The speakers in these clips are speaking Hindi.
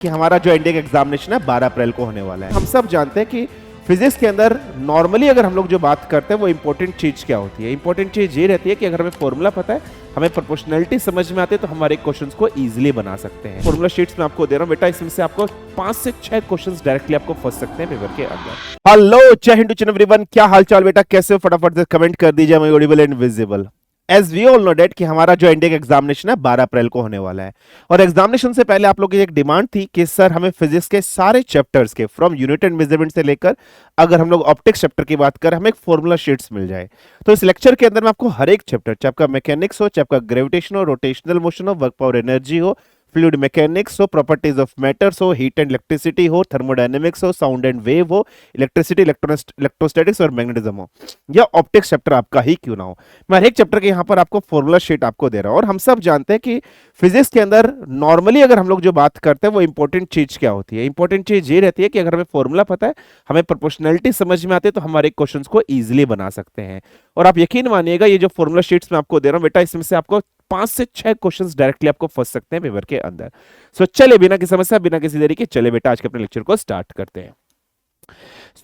कि हमारा जो इंडिया का एग्जामिनेशन है 12 अप्रैल को होने वाला है। हम सब जानते हैं कि फिजिक्स के अंदर नॉर्मली अगर हम लोग जो बात करते हैं वो इंपॉर्टेंट चीज क्या होती है। इंपॉर्टेंट चीज ये रहती है कि अगर हमें फॉर्मूला पता है, हमें प्रोपोर्शनलिटी समझ में आती है, तो हमारे क्वेश्चंस को इजीली बना सकते हैं। फॉर्मूला शीट्स में आपको दे रहा हूं बेटा, इसमें से आपको 5 से 6 क्वेश्चंस डायरेक्टली आपको फंस सकते हैं पेपर के अंदर। हेलो जय हिंद टू एवरीवन, क्या हालचाल बेटा, कैसे हो? फटाफट से कमेंट कर दीजिए, मैं audible and visible. As we all know that कि हमारा जो इंडिया का एग्जामिनेशन है 12 अप्रैल को होने वाला है, और एग्जामिनेशन से पहले आप लोगों की एक डिमांड थी कि सर हमें फिजिक्स के सारे चैप्टर्स के फ्रॉम यूनिट एंड मेजरमेंट से लेकर अगर हम लोग ऑप्टिक्स चैप्टर की बात करें, हमें एक फॉर्मूला शीट्स मिल जाए। तो इस लेक्चर के अंदर मैं आपको हर एक चैप्टर, चाहे आपका मैकेनिक्स हो, चाहे आपका ग्रेविटेशन हो, रोटेशनल मोशन हो, वर्क पावर एनर्जी हो, फ्लूइड मैकेनिक्स हो, प्रॉपर्टीज ऑफ मैटर्स हो, हीट एंड इलेक्ट्रिसिटी हो, थर्मोडायनेमिक्स हो, साउंड एंड वेव हो, इलेक्ट्रिसिटी, इलेक्ट्रोस्टैटिक्स और मैग्नेटिज्म हो, या ऑप्टिक्स चैप्टर आपका ही क्यों ना हो, मैं हर एक चैप्टर के यहाँ पर आपको फॉर्मूला शीट आपको दे रहा हूँ। और हम सब जानते हैं कि फिजिक्स के अंदर नॉर्मली अगर हम लोग जो बात करते हैं वो इंपॉर्टेंट चीज क्या होती है। इंपॉर्टेंट चीज ये रहती है कि अगर हमें फॉर्मूला पता है, हमें प्रोपोर्शनलिटी समझ में आती है, तो हमारे क्वेश्चंस को इजीली बना सकते हैं। और आप यकीन मानिएगा, ये जो फॉर्मूला शीट्स में आपको दे रहा हूं बेटा, इसमें से आपको 5 से 6 क्वेश्चंस डायरेक्टली आपको फंस सकते हैं पेपर के अंदर। सो चले बिना किसी समस्या, बिना किसी देरी के, चले बेटा आज के अपने लेक्चर को स्टार्ट करते हैं।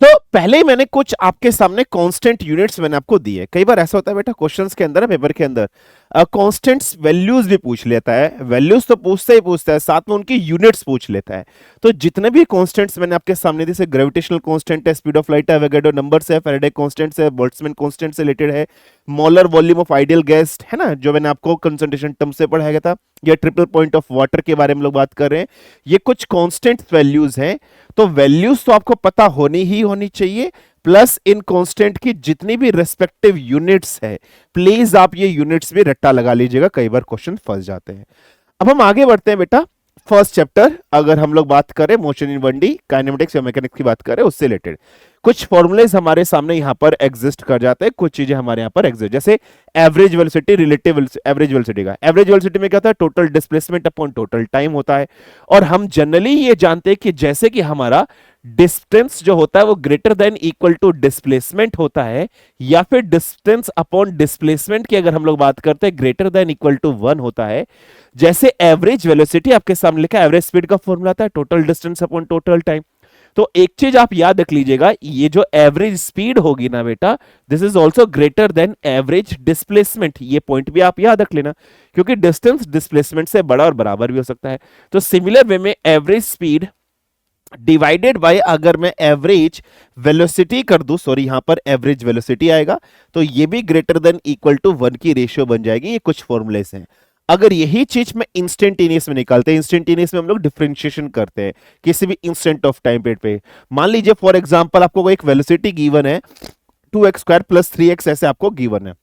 तो पहले ही मैंने कुछ आपके सामने कांस्टेंट यूनिट्स मैंने आपको दिए। कई बार ऐसा होता है बेटा क्वेश्चंस के अंदर, पेपर के अंदर कांस्टेंट्स वैल्यूज भी पूछ लेता है। वैल्यूज तो पूछता ही पूछता है, साथ में उनकी यूनिट्स पूछ लेता है। तो जितने भी कांस्टेंट्स मैंने आपके सामने दिए, जैसे ग्रेविटेशनल कांस्टेंट है, स्पीड ऑफ लाइट है, एवोगाड्रो नंबर्स है, फैराडे कांस्टेंट्स है, बोल्ट्जमैन कांस्टेंट से रिलेटेड है, molar volume of ideal gas है ना, जो मैंने आपको कंसंट्रेशन टर्म से पढ़ाया गया था, या ट्रिपल पॉइंट ऑफ वाटर के बारे में लोग बात कर रहे हैं। ये कुछ कांस्टेंट वैल्यूज हैं। तो वैल्यूज तो आपको पता होनी चाहिए, प्लस इन कांस्टेंट की जितनी भी रेस्पेक्टिव यूनिट्स है, प्लीज आप ये यूनिट्स भी रट्टा लगा लीजिएगा, कई बार क्वेश्चन फंस जाते हैं। अब हम आगे बढ़ते हैं बेटा। फर्स्ट चैप्टर अगर हम लोग बात करें मोशन इन 1D काइनेमेटिक्स या मैकेनिक्स की बात करें, उससे रिलेटेड कुछ फॉर्मूलेज हमारे सामने यहां पर एग्जिस्ट कर जाते हैं, कुछ चीजें हमारे यहां पर एग्जिस्ट, जैसे average velocity, relative average velocity का एवरेज वेलोसिटी में क्या होता है, total displacement upon total time होता है। और हम जनरली ये जानते हैं कि जैसे कि हमारा डिस्टेंस जो होता है वो greater than equal to displacement होता है, या फिर डिस्टेंस अपॉन डिस्प्लेसमेंट की अगर हम लोग बात करते हैं ग्रेटर देन इक्वल टू 1 होता है। जैसे एवरेज वेलोसिटी आपके सामने लिखा है, एवरेज स्पीड का फॉर्मूला आता है total distance upon total time. तो एक चीज आप याद रख लीजिएगा, ये जो एवरेज स्पीड होगी ना बेटा, this is also greater than average displacement. ये पॉइंट भी आप याद रख लेना, क्योंकि डिस्टेंस डिस्प्लेसमेंट से बड़ा और बराबर भी हो सकता है। तो सिमिलर वे में एवरेज स्पीड डिवाइडेड बाय अगर मैं एवरेज वेलोसिटी कर दूं, सॉरी यहां पर एवरेज वेलोसिटी आएगा, तो ये भी ग्रेटर देन इक्वल टू 1 की रेशियो बन जाएगी। ये कुछ फॉर्मूलेस हैं। अगर यही चीज में इंस्टेंटेनियस में निकालते हैं, इंस्टेंटेनियस में हम लोग डिफरेंशिएशन करते हैं किसी भी इंस्टेंट ऑफ टाइम पीरियड पे। मान लीजिए फॉर एग्जांपल आपको एक वेलोसिटी गिवन है 2x² + 3x, ऐसे आपको गिवन है,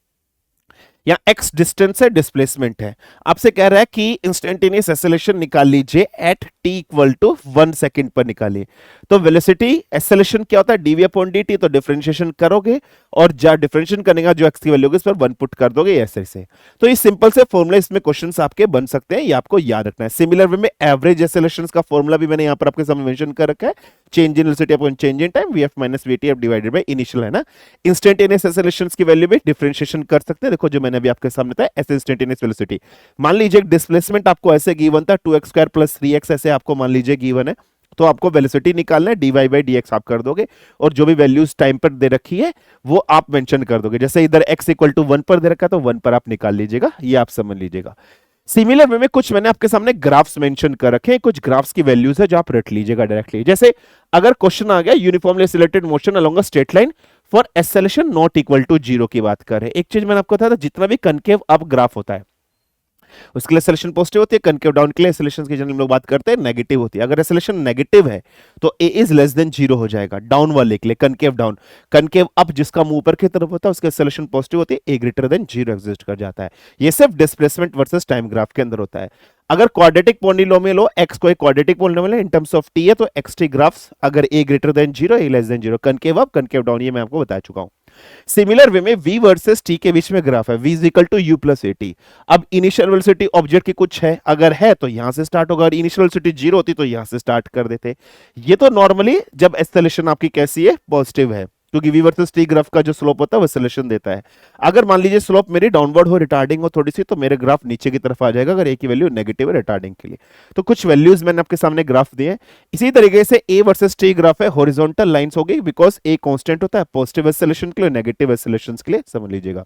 या x डिस्टेंस है, डिस्प्लेसमेंट है। आपसे कह रहा है कि इंस्टेंटेनियस एक्सेलरेशन निकाल लीजिए एट t = 1 सेकंड पर निकालिए। तो वेलोसिटी एक्सेलरेशन क्या होता है, dv/dt। तो डिफरेंशिएशन करोगे और जब डिफरेंशिएशन करने का जो x की वैल्यू होगी इस पर 1 पुट कर दोगे, ऐसे से। तो ये सिंपल से फॉर्मूला, इसमें क्वेश्चंस आपके बन सकते हैं, ये आपको याद रखना है। सिमिलर वे में एवरेज एक्सेलरेशन का फॉर्मूला भी मैंने यहां पर आपके सामने मेंशन कर रखा है, change in velocity upon change in time, vf - vt divided by initial, है ना। इंस्टेंटेनियस एक्सेलरेशन की वैल्यू भी डिफरेंशिएशन कर सकते हैं। देखो जो मैंने अभी आपके सामने था, ऐसे इंस्टेंटेनियस वेलोसिटी, मान लीजिए डिस्प्लेसमेंट आपको ऐसे गिवन था 2x² + 3x, ऐसे आपको मान लीजिए गिवन है। तो आपको वेलोसिटी निकालना है, dy/dx आप कर दोगे, और जो भी वैल्यूज टाइम पर दे रखी है वो आप मेंशन कर दोगे। जैसे इधर x = 1 पर दे रखा है, तो 1 पर आप निकाल लीजिएगा, ये आप समझ लीजिएगा। सिमिलर वे में कुछ मैंने आपके सामने ग्राफ्स मेंशन कर रखे हैं, कुछ ग्राफ्स की वैल्यूज है जो आप रट लीजिएगा डायरेक्टली। जैसे अगर क्वेश्चन आ गया uniformly accelerated motion along a straight line for acceleration not equal to 0 की बात कर रहे हैं। एक चीज मैंने आपको बताया था, जितना भी कनकेव अप ग्राफ होता है उसके लिए एक्सेलरेशन पॉजिटिव होती है, कनकेव डाउन के लिए एक्सेलरेशन की जनरल हम लोग बात करते हैं नेगेटिव होती है। अगर एक्सेलरेशन नेगेटिव है तो a इज लेस देन 0 हो जाएगा डाउन वाले के लिए, कनकेव डाउन। कनकेव अप जिसका मुंह ऊपर की तरफ होता है उसकी एक्सेलरेशन पॉजिटिव होती है, a ग्रेटर देन 0 एग्जिस्ट कर जाता है। ये सिर्फ डिस्प्लेसमेंट वर्सेस टाइम ग्राफ के अंदर होता है। अगर क्वाड्रेटिक पॉलिनोमियल हो, x कोई क्वाड्रेटिक पॉलिनोमियल है इन टर्म्स ऑफ t है, तो xt ग्राफ्स अगर a greater than 0, a less than 0, concave up concave down, ये मैं आपको बता चुका हूं। सिमिलर वे में v वर्सेस t के बीच में ग्राफ है, v = u + at। अब इनिशियल वेलोसिटी ऑब्जेक्ट की कुछ है, अगर है तो यहां से स्टार्ट होगा, और इनिशियल वेलोसिटी 0 होती तो यहां से स्टार्ट कर देते। ये तो नॉर्मली जब एक्सेलरेशन आपकी कैसी है, पॉजिटिव है। क्योंकि v वर्सेस t ग्राफ का जो स्लोप होता है वो एक्सेलरेशन देता है। अगर मान लीजिए स्लोप मेरी डाउनवर्ड हो, रिटार्डिंग हो थोड़ी सी, तो मेरे ग्राफ नीचे की तरफ आ जाएगा अगर a की वैल्यू नेगेटिव है रिटार्डिंग के लिए। तो कुछ वैल्यूज मैंने आपके सामने ग्राफ दिए। इसी तरीके से a वर्सेस t ग्राफ है, हॉरिजॉन्टल लाइंस हो गई, बिकॉज a कांस्टेंट होता है पॉजिटिव एक्सेलरेशन के लिए, नेगेटिव एक्सेलरेशन के लिए, समझ लीजिएगा।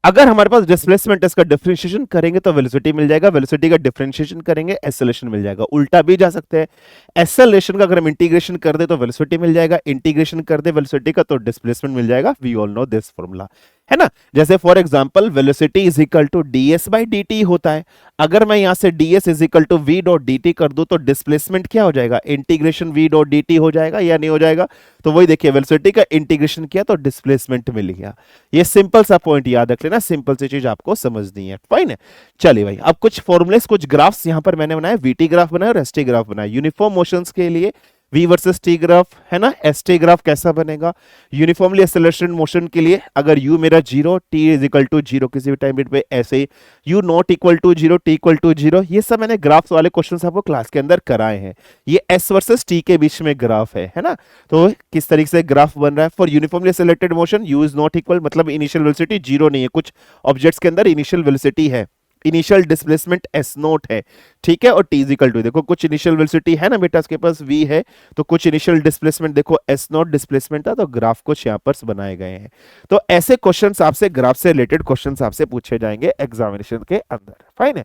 अगर हमारे पास डिस्प्लेसमेंट इसका डिफरेंशिएशन करेंगे तो वेलोसिटी मिल जाएगा, वेलोसिटी का डिफरेंशिएशन करेंगे एक्सेलरेशन मिल जाएगा। उल्टा भी जा सकते हैं, एक्सेलरेशन का अगर हम इंटीग्रेशन कर दे तो वेलोसिटी मिल जाएगा, इंटीग्रेशन कर दे वेलोसिटी का तो डिस्प्लेसमेंट मिल जाएगा। We all know this formula, है ना। जैसे for example velocity is equal to ds by dt होता है। अगर मैं यहां से ds is equal to v dot dt कर दूं तो डिस्प्लेसमेंट क्या हो जाएगा, इंटीग्रेशन v डॉट dt हो जाएगा या नहीं हो जाएगा। तो वही देखिए, वेलोसिटी का इंटीग्रेशन किया तो डिस्प्लेसमेंट मिल गया। ये सिंपल सा पॉइंट याद रख लेना, सिंपल सी चीज आपको समझनी है, फाइन है। चलिए भाई, अब कुछ फॉर्मुलेस, कुछ ग्राफ्स यहां पर मैंने बनाया, vt ग्राफ बनाया और st ग्राफ बनाया यूनिफॉर्म मोशंस के लिए। v वर्सेस t ग्राफ, है ना। st ग्राफ कैसा बनेगा, यूनिफॉर्मली एक्सेलरेशन मोशन के लिए, अगर u मेरा 0, t इज इक्वल टू 0 किसी भी टाइम पे, ऐसे ही u not equal to 0, t equal to 0। ये सब मैंने ग्राफ्स वाले क्वेश्चंस आपको क्लास के अंदर कराए हैं। ये s वर्सेस t के बीच में ग्राफ है ना। तो किस तरीके से ग्राफ बन रहा है for uniformly accelerated motion, u is not equal मतलब इनिशियल वेलोसिटी 0 नहीं है, कुछ ऑब्जेक्ट्स के अंदर इनिशियल वेलोसिटी है, इनिशियल डिस्प्लेसमेंट एस नोट है, ठीक है। और टी इक्वल टू, देखो कुछ इनिशियल वेलोसिटी है ना बेटा इसके पास v है, तो कुछ इनिशियल डिस्प्लेसमेंट देखो एस नोट डिस्प्लेसमेंट था, तो ग्राफ कुछ यहां पर बनाए गए हैं। तो ऐसे क्वेश्चंस आपसे, ग्राफ से रिलेटेड क्वेश्चंस आपसे पूछे जाएंगे एग्जामिनेशन के अंदर, फाइन है।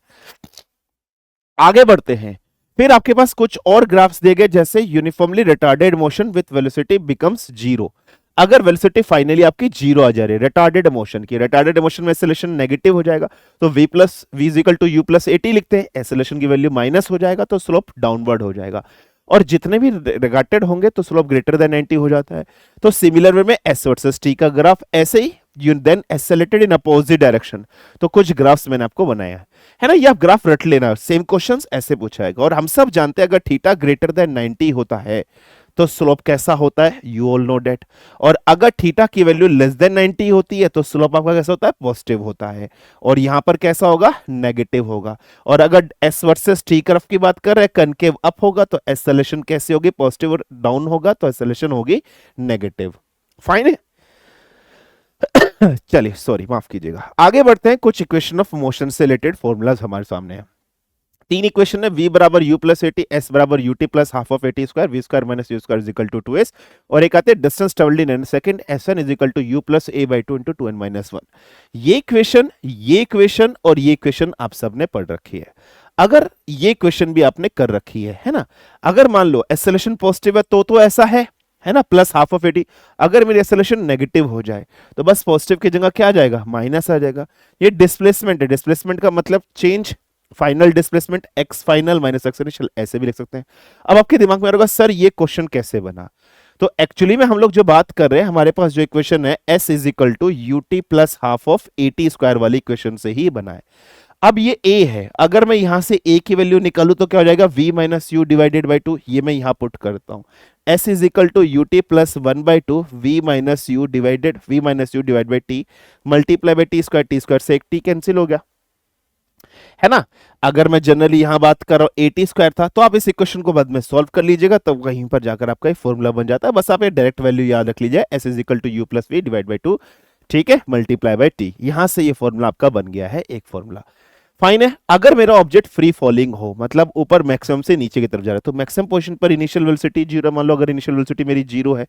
आगे बढ़ते हैं, फिर आपके पास कुछ और ग्राफ्स दिए गए, जैसे uniformly retarded motion with velocity becomes 0। अगर वेलोसिटी फाइनली आपकी 0 आ जा रही है रिटार्डेड मोशन की, रिटार्डेड मोशन में एक्सेलरेशन नेगेटिव हो जाएगा, तो v plus v is equal to u plus at लिखते हैं, एक्सेलरेशन की वैल्यू माइनस हो जाएगा तो स्लोप डाउनवर्ड हो जाएगा। और जितने भी रिगार्टेड होंगे तो स्लोप ग्रेटर देन 90 हो जाता है। तो सिमिलर वे में s वर्सेस t का ग्राफ ऐसे ही, you then accelerated in opposite direction. तो कुछ ग्राफ्स मैंने आपको बनाया है ना, ये आप ग्राफ रट लेना, सेम क्वेश्चंस ऐसे पूछा जाएगा। और हम सब जानते हैं अगर थीटा ग्रेटर देन 90 होता है तो स्लोप कैसा होता है, यू ऑल नो दैट। और अगर थीटा की वैल्यू लेस देन 90 होती है तो स्लोप आपका कैसा होता है, पॉजिटिव होता है। और यहां पर कैसा होगा, नेगेटिव होगा। और अगर s वर्सेस t कर्व की बात कर रहे हैं, कनकेव अप होगा तो एक्सेलरेशन कैसी होगी, पॉजिटिव, और डाउन होगा तो एक्सेलरेशन होगी नेगेटिव, फाइन है। चलिए सॉरी माफ कीजिएगा, आगे बढ़ते हैं। कुछ इक्वेशन ऑफ मोशन से रिलेटेड फॉर्मूलाज हमारे सामने है। तीन इक्वेशन है, v बराबर u प्लस एटी, s बराबर ut plus half of a t square, v square minus u square is equal to 2s। और एक आते हैं distance travelled in second, s1 is equal to u plus a by 2 into 2n minus 1। ये इक्वेशन और ये इक्वेशन आप सबने पढ़ रखी है। अगर ये इक्वेशन भी आपने कर रखी है ना। अगर मान लो एक्सेलरेशन पॉजिटिव है तो ऐसा है ना, प्लस हाफ ऑफ एटी। अगर मेरी एक्सेलरेशन नेगेटिव हो जाए तो बस पॉजिटिव की जगह क्या आ जाएगा, माइनस आ जाएगा। ये डिस्प्लेसमेंट है, डिस्प्लेसमेंट का मतलब change, final displacement x final minus x initial, ऐसे भी लिख सकते हैं। अब आपके दिमाग में आ रहा होगा सर ये क्वेश्चन कैसे बना। तो एक्चुअली में हम लोग जो बात कर रहे हैं, हमारे पास जो इक्वेशन है s is equal to u t plus half of a t square वाली इक्वेशन से ही बना है। अब ये a है, अगर मैं यहां से a की वैल्यू निकालूं तो क्या हो जाएगा, v minus u divided by 2। ये मैं यहां पुट करता हूं, s is equal to u t plus 1 by 2 v minus u divide by t multiply by t square से एक t कैंसिल हो गया, है ना। अगर मैं जनरली यहां बात कर रहा हूं 80 स्क्वायर था, तो आप इस इक्वेशन को बाद में सॉल्व कर लीजिएगा, तो कहीं पर जाकर आपका फॉर्मूला बन जाता है। बस आप ये डायरेक्ट वैल्यू याद रख लीजिए, s is equal to u plus v divide by 2, ठीक है, मल्टीप्लाई बाई टी। यहां से ये फॉर्मूला आपका बन गया है एक फॉर्मूला, फाइन है। अगर मेरा ऑब्जेक्ट फ्री फॉलिंग हो, मतलब ऊपर मैक्सिमम से नीचे की तरफ जा रहा है, तो मैक्सिमम पोजीशन पर इनिशियल वेलोसिटी 0, मान लो अगर इनिशियल वेलोसिटी मेरी 0 है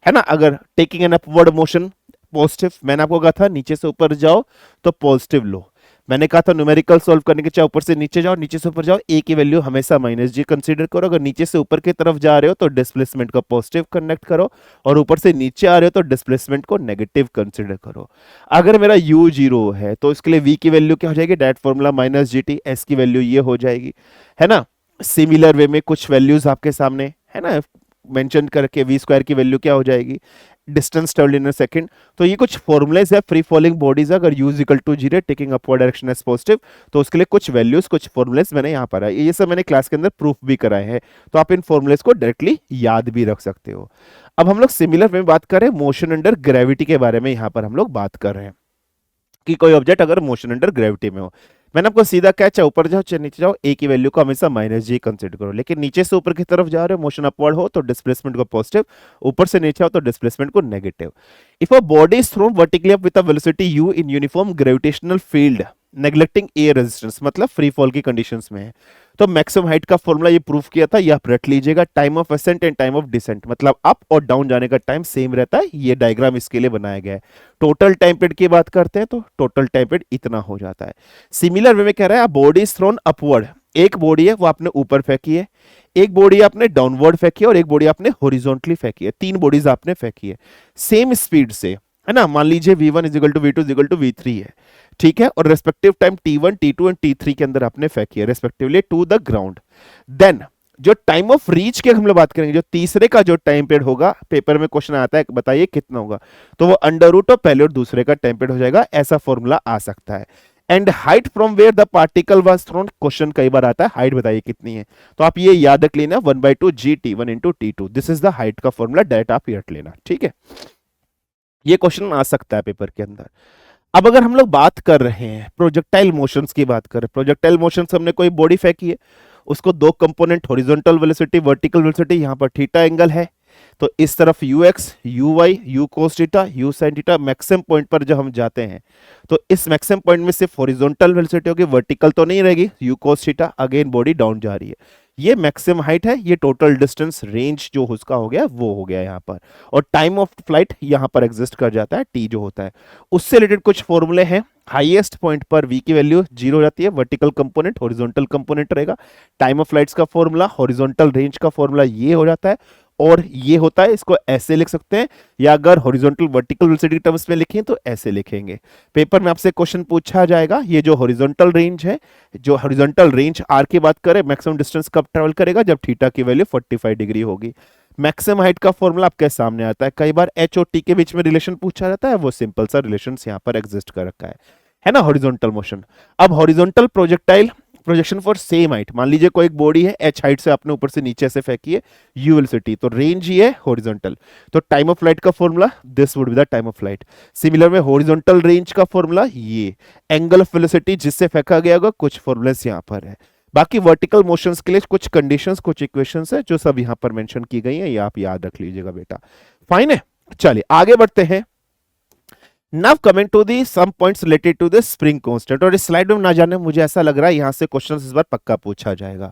ना। अगर taking an upward motion positive, मैंने आपको कहा था नीचे से ऊपर जाओ तो पॉजिटिव लो। मैंने कहा था न्यूमेरिकल सॉल्व करने के, चाहे ऊपर से नीचे जाओ, नीचे से ऊपर जाओ, a की वैल्यू हमेशा माइनस जी कंसीडर करो। अगर नीचे से ऊपर की तरफ जा रहे हो तो डिस्प्लेसमेंट को पॉजिटिव कनेक्ट करो, और ऊपर से नीचे आ रहे हो तो डिस्प्लेसमेंट को नेगेटिव कंसीडर करो। अगर मेरा u 0 है तो इसके लिए v की वैल्यू क्या हो जाएगी, direct formula minus G T, s की वैल्यू ये हो जाएगी, है ना। सिमिलर वे में कुछ वैल्यूज आपके सामने है ना मेंशन करके, v स्क्वायर की वैल्यू क्या हो जाएगी, distance travelled in a second. तो ये कुछ फॉर्मुलेज है फ्री फॉलिंग बॉडीज, अगर u equal to 0 taking upward direction as positive, तो उसके लिए कुछ वैल्यूज, कुछ फॉर्मुलेज मैंने यहाँ पर आए, ये सब मैंने क्लास के अंदर प्रूफ भी कराए हैं, तो आप इन फॉर्मुलेज को डायरेक्टली याद भी रख सकते हो। अब हम लोग सिमिलर में बात कर रहे हैं मोशन अंडर ग्रेविटी के बारे में, यहाँ पर हम लोग बात कर रहे हैं कि कोई ऑब्जेक्ट अगर मोशन अंडर ग्रेविटी में हो। मैंने आपको सीधा कहा चाहे ऊपर जाओ चाहे नीचे जाओ, ए की वैल्यू को हमेशा माइनस जी कंसिडर करो, लेकिन नीचे से ऊपर की तरफ जा रहे हो, मोशन अपवर्ड हो तो डिस्प्लेसमेंट को पॉजिटिव, ऊपर से नीचे आओ तो डिस्प्लेसमेंट को negative. If a body is thrown vertically up with a velocity u in uniform gravitational field neglecting air resistance, मतलब फ्री फॉल की कंडीशंस में है, तो मैक्सिमम हाइट का फॉर्मूला ये प्रूफ किया था, ये आप रट लीजिएगा। Time of ascent and time of descent, मतलब अप और डाउन जाने का टाइम सेम रहता है, ये डायग्राम इसके लिए बनाया गया है। टोटल टाइम पीरियड की बात करते हैं तो टोटल टाइम पीरियड इतना हो जाता है। सिमिलर वे में कह रहा है बॉडी इज थ्रोन अपवर्ड, एक बॉडी है वो आपने ऊपर फेंकी है, एक बॉडी आपने डाउनवर्ड फेंकी है और एक बॉडी आपने हॉरिजॉन्टली फेंकी है, तीन बॉडीज आपने फेंकी है सेम स्पीड से, है ना। मान लीजिए v1 is equal to v2 is equal to v3 है, ठीक है, और respective time t1 t2 and t3 के अंदर आपने फेंकी है respectively to the ground. Then जो टाइम ऑफ रीच की हम लोग बात करेंगे, जो तीसरे का जो टाइम पीरियड होगा, पेपर में क्वेश्चन आता है बताइए कितना होगा, तो वो अंडर रूट ऑफ पहले और दूसरे का टाइम पीरियड हो जाएगा, ऐसा फॉर्मूला आ सकता है। And height from where the particle was thrown, question कई बार आता है हाइट बताइए कितनी है, तो आप ये याद रख लेना 1/2 जी t1 into t2, this is the height का फॉर्मूला, डायरेक्ट आप रट लेना, ठीक है। ये क्वेश्चन आ सकता है पेपर के अंदर। अब अगर हम लोग बात कर रहे हैं प्रोजेक्टाइल मोशंस की बात करें, प्रोजेक्टाइल मोशंस हमने कोई बॉडी फेंकी है, उसको दो component horizontal velocity vertical velocity, यहां पर थीटा एंगल है, तो इस तरफ you x you why you cos theta you sine theta, maximum point पर जब हम जाते हैं तो इस मैक्सिमम पॉइंट में सिर्फ हॉरिजॉन्टल वेलोसिटी होगी, वर्टिकल तो नहीं रहेगी, you cos theta, again body down जा रही है, ये मैक्सिमम हाइट है, ये टोटल डिस्टेंस रेंज जो उसका हो गया वो हो गया यहाँ पर, और टाइम ऑफ फ्लाइट यहाँ पर एग्जिस्ट कर जाता है टी जो होता है। उससे रिलेटेड कुछ फॉर्मूले हैं, हाईएस्ट पॉइंट पर v की वैल्यू 0 हो जाती है, वर्टिकल कंपोनेंट हॉरिजॉन्टल कंपोनेंट रहेगा, टाइम ऑफ फ्लाइट्स का फॉर्मूला हॉरिजॉन्टल रेंज का फॉर्मूला ये हो जाता है, और ये होता है, इसको ऐसे लिख सकते हैं, या अगर हॉरिजॉन्टल वर्टिकल वेलोसिटी टर्म्स में लिखें तो ऐसे लिखेंगे। पेपर में आपसे क्वेश्चन पूछा जाएगा, ये जो हॉरिजॉन्टल रेंज है, जो हॉरिजॉन्टल रेंज आर की बात करें, मैक्सिमम डिस्टेंस कब ट्रेवल करेगा, जब थीटा की वैल्यू 45 डिग्री होगी। मैक्सिमम हाइट का फॉर्मूला आपके सामने आता है, कई बार एच और टी के बीच में रिलेशन पूछा जाता है, वो सिंपल सा रिलेशन यहाँ पर एग्जिस्ट कर रखा है ना, हॉरिजॉन्टल मोशन। अब horizontal projectile projection for same height, मान लीजिए कोई एक बॉडी है एच हाइट से आपने ऊपर से नीचे से फेंकी है यू वेलोसिटी, तो रेंज ही है हॉरिजॉन्टल, तो टाइम ऑफ फ्लाइट का formula this would be the time of flight. Similar में हॉरिजॉन्टल रेंज का फॉर्मूला ये, एंगल ऑफ वेलोसिटी जिससे फेंका गया होगा, कुछ फॉर्मूलास यहाँ पर है। बाकी वर्टिकल मोशंस के लिए कुछ कंडीशंस कुछ इक्वेशंस है जो सब यहाँ पर मेंशन की गई हैं, ये आप याद रख लीजिएगा बेटा, फाइन है। चलिए आगे बढ़ते हैं। Now coming to the some points related to the spring constant, और इस स्लाइड में ना जाने मुझे ऐसा लग रहा है यहां से क्वेश्चन इस बार पक्का पूछा जाएगा।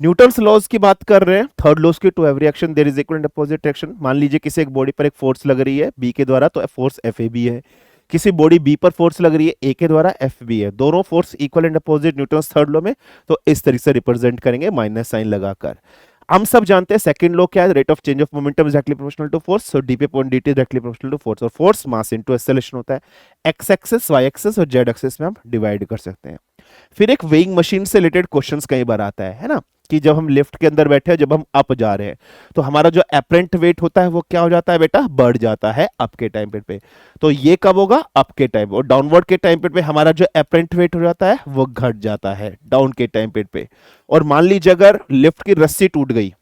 न्यूटन्स लॉज की बात कर रहे हैं, थर्ड लॉज की, to every action there is equal and opposite action. मान लीजिए किसी एक बॉडी पर एक फोर्स लग रही है बी के द्वारा, तो फोर्स एफ ए बी है, किसी बॉडी बी पर फोर्स लग रही है ए के द्वारा एफ बी है, दोनों force equal and opposite Newton's third law में, तो इस तरीके से रिप्रेजेंट करेंगे माइनस साइन लगाकर। हम सब जानते हैं सेकंड लॉ क्या है, rate of change of momentum is directly proportional to force, so D P upon D T directly proportional to force, और फोर्स मास इनटू एक्सेलरेशन होता है, एक्स एक्सिस वाई एक्सिस और जेड एक्सिस में हम डिवाइड कर सकते हैं। फिर एक वेइंग मशीन से रिलेटेड क्वेश्चंस कई बार आता है ना, कि जब हम लिफ्ट के अंदर बैठे हैं, जब हम अप जा रहे हैं, तो हमारा जो एपरेंट वेट होता है वो क्या हो जाता है बेटा, बढ़ जाता है अप के टाइम पीरियड पे, तो ये कब होगा, अप के टाइम, और डाउनवर्ड के टाइम पीरियड पे हमारा जो एपरेंट वेट हो जाता है वो घट जाता है डाउन के टाइम पीरियड पे। और मान लीजिए अगर लिफ्ट की रस्सी टूट गई,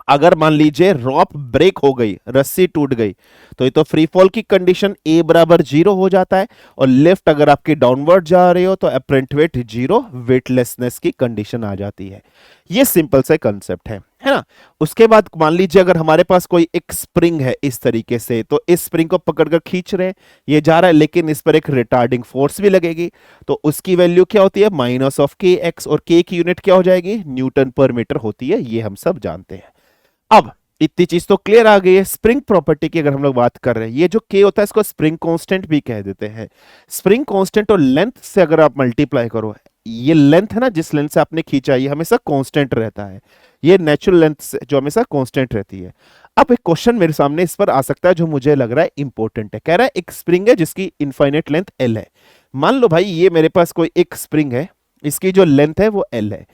अगर मान लीजिए रॉप ब्रेक हो गई, रस्सी टूट गई, तो ये तो फ्री फॉल की कंडीशन ए बराबर 0 हो जाता है, और लिफ्ट अगर आपकी डाउनवर्ड जा रही हो तो एपरेंट वेट 0, वेटलेसनेस की कंडीशन आ जाती है। ये सिंपल सा कंसेप्ट है ना। उसके बाद मान लीजिए अगर हमारे पास कोई एक स्प्रिंग है इस तरीके से, तो इस स्प्रिंग को पकड़कर खींच रहे हैं, ये जा रहा है, लेकिन इस पर एक रिटार्डिंग फोर्स भी लगेगी, तो उसकी वैल्यू क्या होती है, माइनस ऑफ के एक्स, और के की यूनिट क्या हो जाएगी, न्यूटन पर मीटर होती है, ये हम सब जानते हैं। अब इतनी चीज तो क्लियर आ गई है। स्प्रिंग प्रॉपर्टी की अगर हम लोग बात कर रहे हैं, ये जो के होता है इसको स्प्रिंग कांस्टेंट भी कह देते हैं। स्प्रिंग कांस्टेंट और लेंथ से अगर आप मल्टीप्लाई करो, ये लेंथ है ना जिस लेंथ से आपने खींचा, ये हमेशा कांस्टेंट रहता है, ये नेचुरल लेंथ से जो हमेशा कांस्टेंट रहती है। अब एक क्वेश्चन मेरे सामने इस पर आ सकता है जो मुझे लग रहा है इंपॉर्टेंट है। कह रहा है एक स्प्रिंग है जिसकी इनफाइनाइट लेंथ एल है। मान लो भाई ये मेरे पास कोई एक स्प्रिंग है, इसकी जो लेंथ है वो एल है,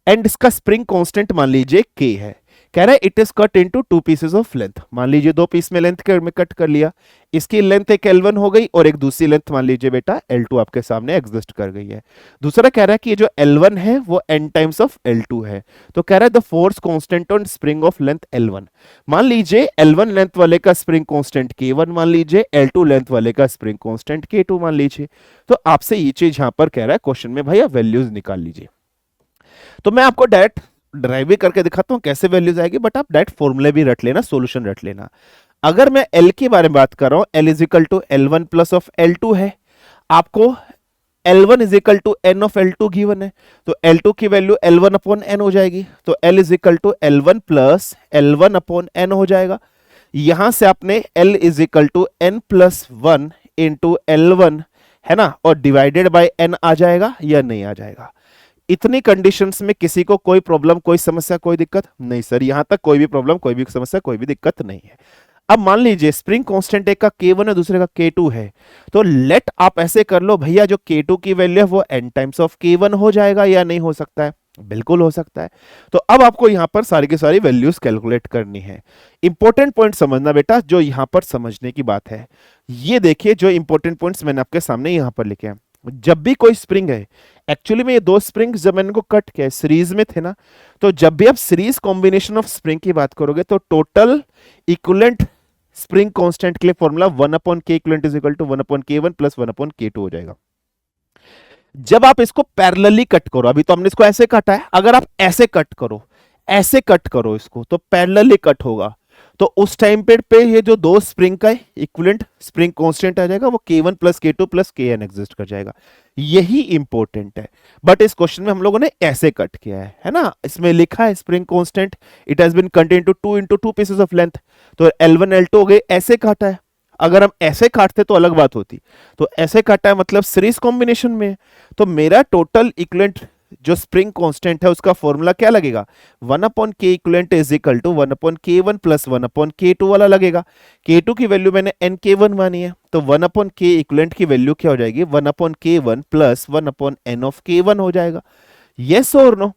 एंड इसका स्प्रिंग कांस्टेंट मान लीजिए के है। कह रहा है it is cut into 2 pieces of length. मान लीजिए 2 पीस में लेंथ में कट कर लिया, इसकी लेंथ एक L1 हो गई और एक दूसरी लेंथ मान लीजिए बेटा L2 आपके सामने एग्जिस्ट कर गई है। दूसरा कह रहा है कि ये जो L1 है वो n टाइम्स ऑफ L2 है, तो कह रहा है the force constant on spring of length L1। मान लीजिए L1 लेंथ वाले का स्प्रिंग कांस्टेंट K1 मान लीजिए, L2 लेंथ वाले का स्प्रिंग कांस्टेंट K2 मान लीजिए। तो आपसे ये चीज यहां पर कह रहा है क्वेश्चन में, भैया वैल्यूज निकाल लीजिए। तो मैं आपको डायरेक्ट ड्राइव भी करके दिखाता हूं कैसे वैल्यूज आएगी, बट आप डायरेक्ट फॉर्मूले भी रट लेना, सॉल्यूशन रट लेना। अगर मैं L के बारे में बात कर रहा हूं, L is equal to L1 plus of L2 है, आपको L1 is equal to n of L2 given है, तो L2 की वैल्यू L1 अपॉन n हो जाएगी, तो L is equal to L1 plus L1 upon n हो जाएगा। यहां से आपने L is equal to n plus 1 into L1 है ना, और डिवाइडेड बाय n आ जाएगा या नहीं आ जाएगा। इतनी कंडीशंस में किसी को कोई प्रॉब्लम, कोई समस्या, कोई दिक्कत नहीं सर, यहां तक कोई भी प्रॉब्लम, कोई भी समस्या, कोई भी दिक्कत नहीं है। अब मान लीजिए स्प्रिंग कांस्टेंट एक का K1 है, दूसरे का K2 है, तो लेट आप ऐसे कर लो भैया, जो K2 की वैल्यू है वो n टाइम्स ऑफ K1 हो जाएगा या नहीं हो सकता है? बिल्कुल हो सकता है। तो अब आपको यहां पर सारी की सारी वैल्यूज कैलकुलेट करनी है। इंपॉर्टेंट पॉइंट समझना बेटा, जो यहां पर समझने की बात है, ये देखिए जो इंपॉर्टेंट पॉइंट्स मैंने आपके सामने यहां पर लिखे हैं। जब भी कोई स्प्रिंग है, एक्चुअली में ये दो स्प्रिंग जब मैंने इनको कट किया सीरीज में थे ना, तो जब भी आप सीरीज कॉम्बिनेशन ऑफ स्प्रिंग की बात करोगे तो टोटल इक्विवेलेंट स्प्रिंग कांस्टेंट के लिए formula 1 upon K equivalent is equal to 1 upon K1 plus 1 upon K2 हो जाएगा। जब आप इसको पैरेलली कट करो, अभी तो हमने इसको ऐसे काटा है, अगर आप ऐसे कट करो, ऐसे कट करो इसको, तो पैरेलली कट होगा, तो उस टाइम पे ये जो दो स्प्रिंग का इक्विवेलेंट स्प्रिंग कांस्टेंट आ जाएगा वो K1 plus K2 plus Kn exist कर जाएगा। यही इंपॉर्टेंट है, बट इस क्वेश्चन में हम लोगों ने ऐसे कट किया है ना, इसमें लिखा है spring constant it has been cut into 2 into 2 pieces of length, तो L1 L2 हो गए, ऐसे काटा है। अगर हम ऐसे काटते तो अलग बात होती, तो ऐसे काटा है मतलब सीरीज कॉम्बिनेशन में, तो मेरा टोटल इक्विवेलेंट जो स्प्रिंग कांस्टेंट है उसका फॉर्मूला क्या लगेगा, 1 upon K equivalent is equal to 1 upon K1 plus 1 upon K2 वाला लगेगा। K2 की वैल्यू मैंने NK1 मानी है, तो 1 अपॉन K इक्विवेलेंट की वैल्यू क्या हो जाएगी, 1 upon K1 plus 1 upon N of K1 हो जाएगा। यस और नो?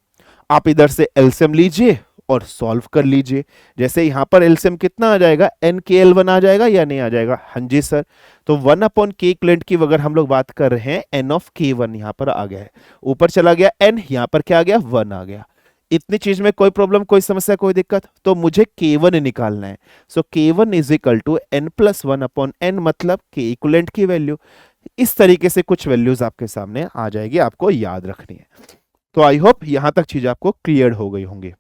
आप इधर से एलसीएम लीजिए और सॉल्व कर लीजिए। जैसे यहां पर एलसीएम कितना आ जाएगा, NKL1 आ जाएगा या नहीं आ जाएगा? हाँ जी सर। तो 1 अपॉन K इक्विवेलेंट की अगर हम लोग बात कर रहे हैं, N ऑफ K1 यहां पर आ गया है, ऊपर चला गया N, यहां पर क्या आ गया, 1 आ गया। इतनी चीज में कोई प्रॉब्लम, कोई समस्या, कोई दिक्कत? तो मुझे K1 निकालना है, so K1 is equal to N plus 1 upon N, मतलब K इक्विवेलेंट की वैल्यू। इस तरीके से कुछ वैल्यूज आपके सामने आ जाएगी, आपको याद रखनी है। तो आई होप यहां तक चीज आपको क्लियर हो गई होंगी।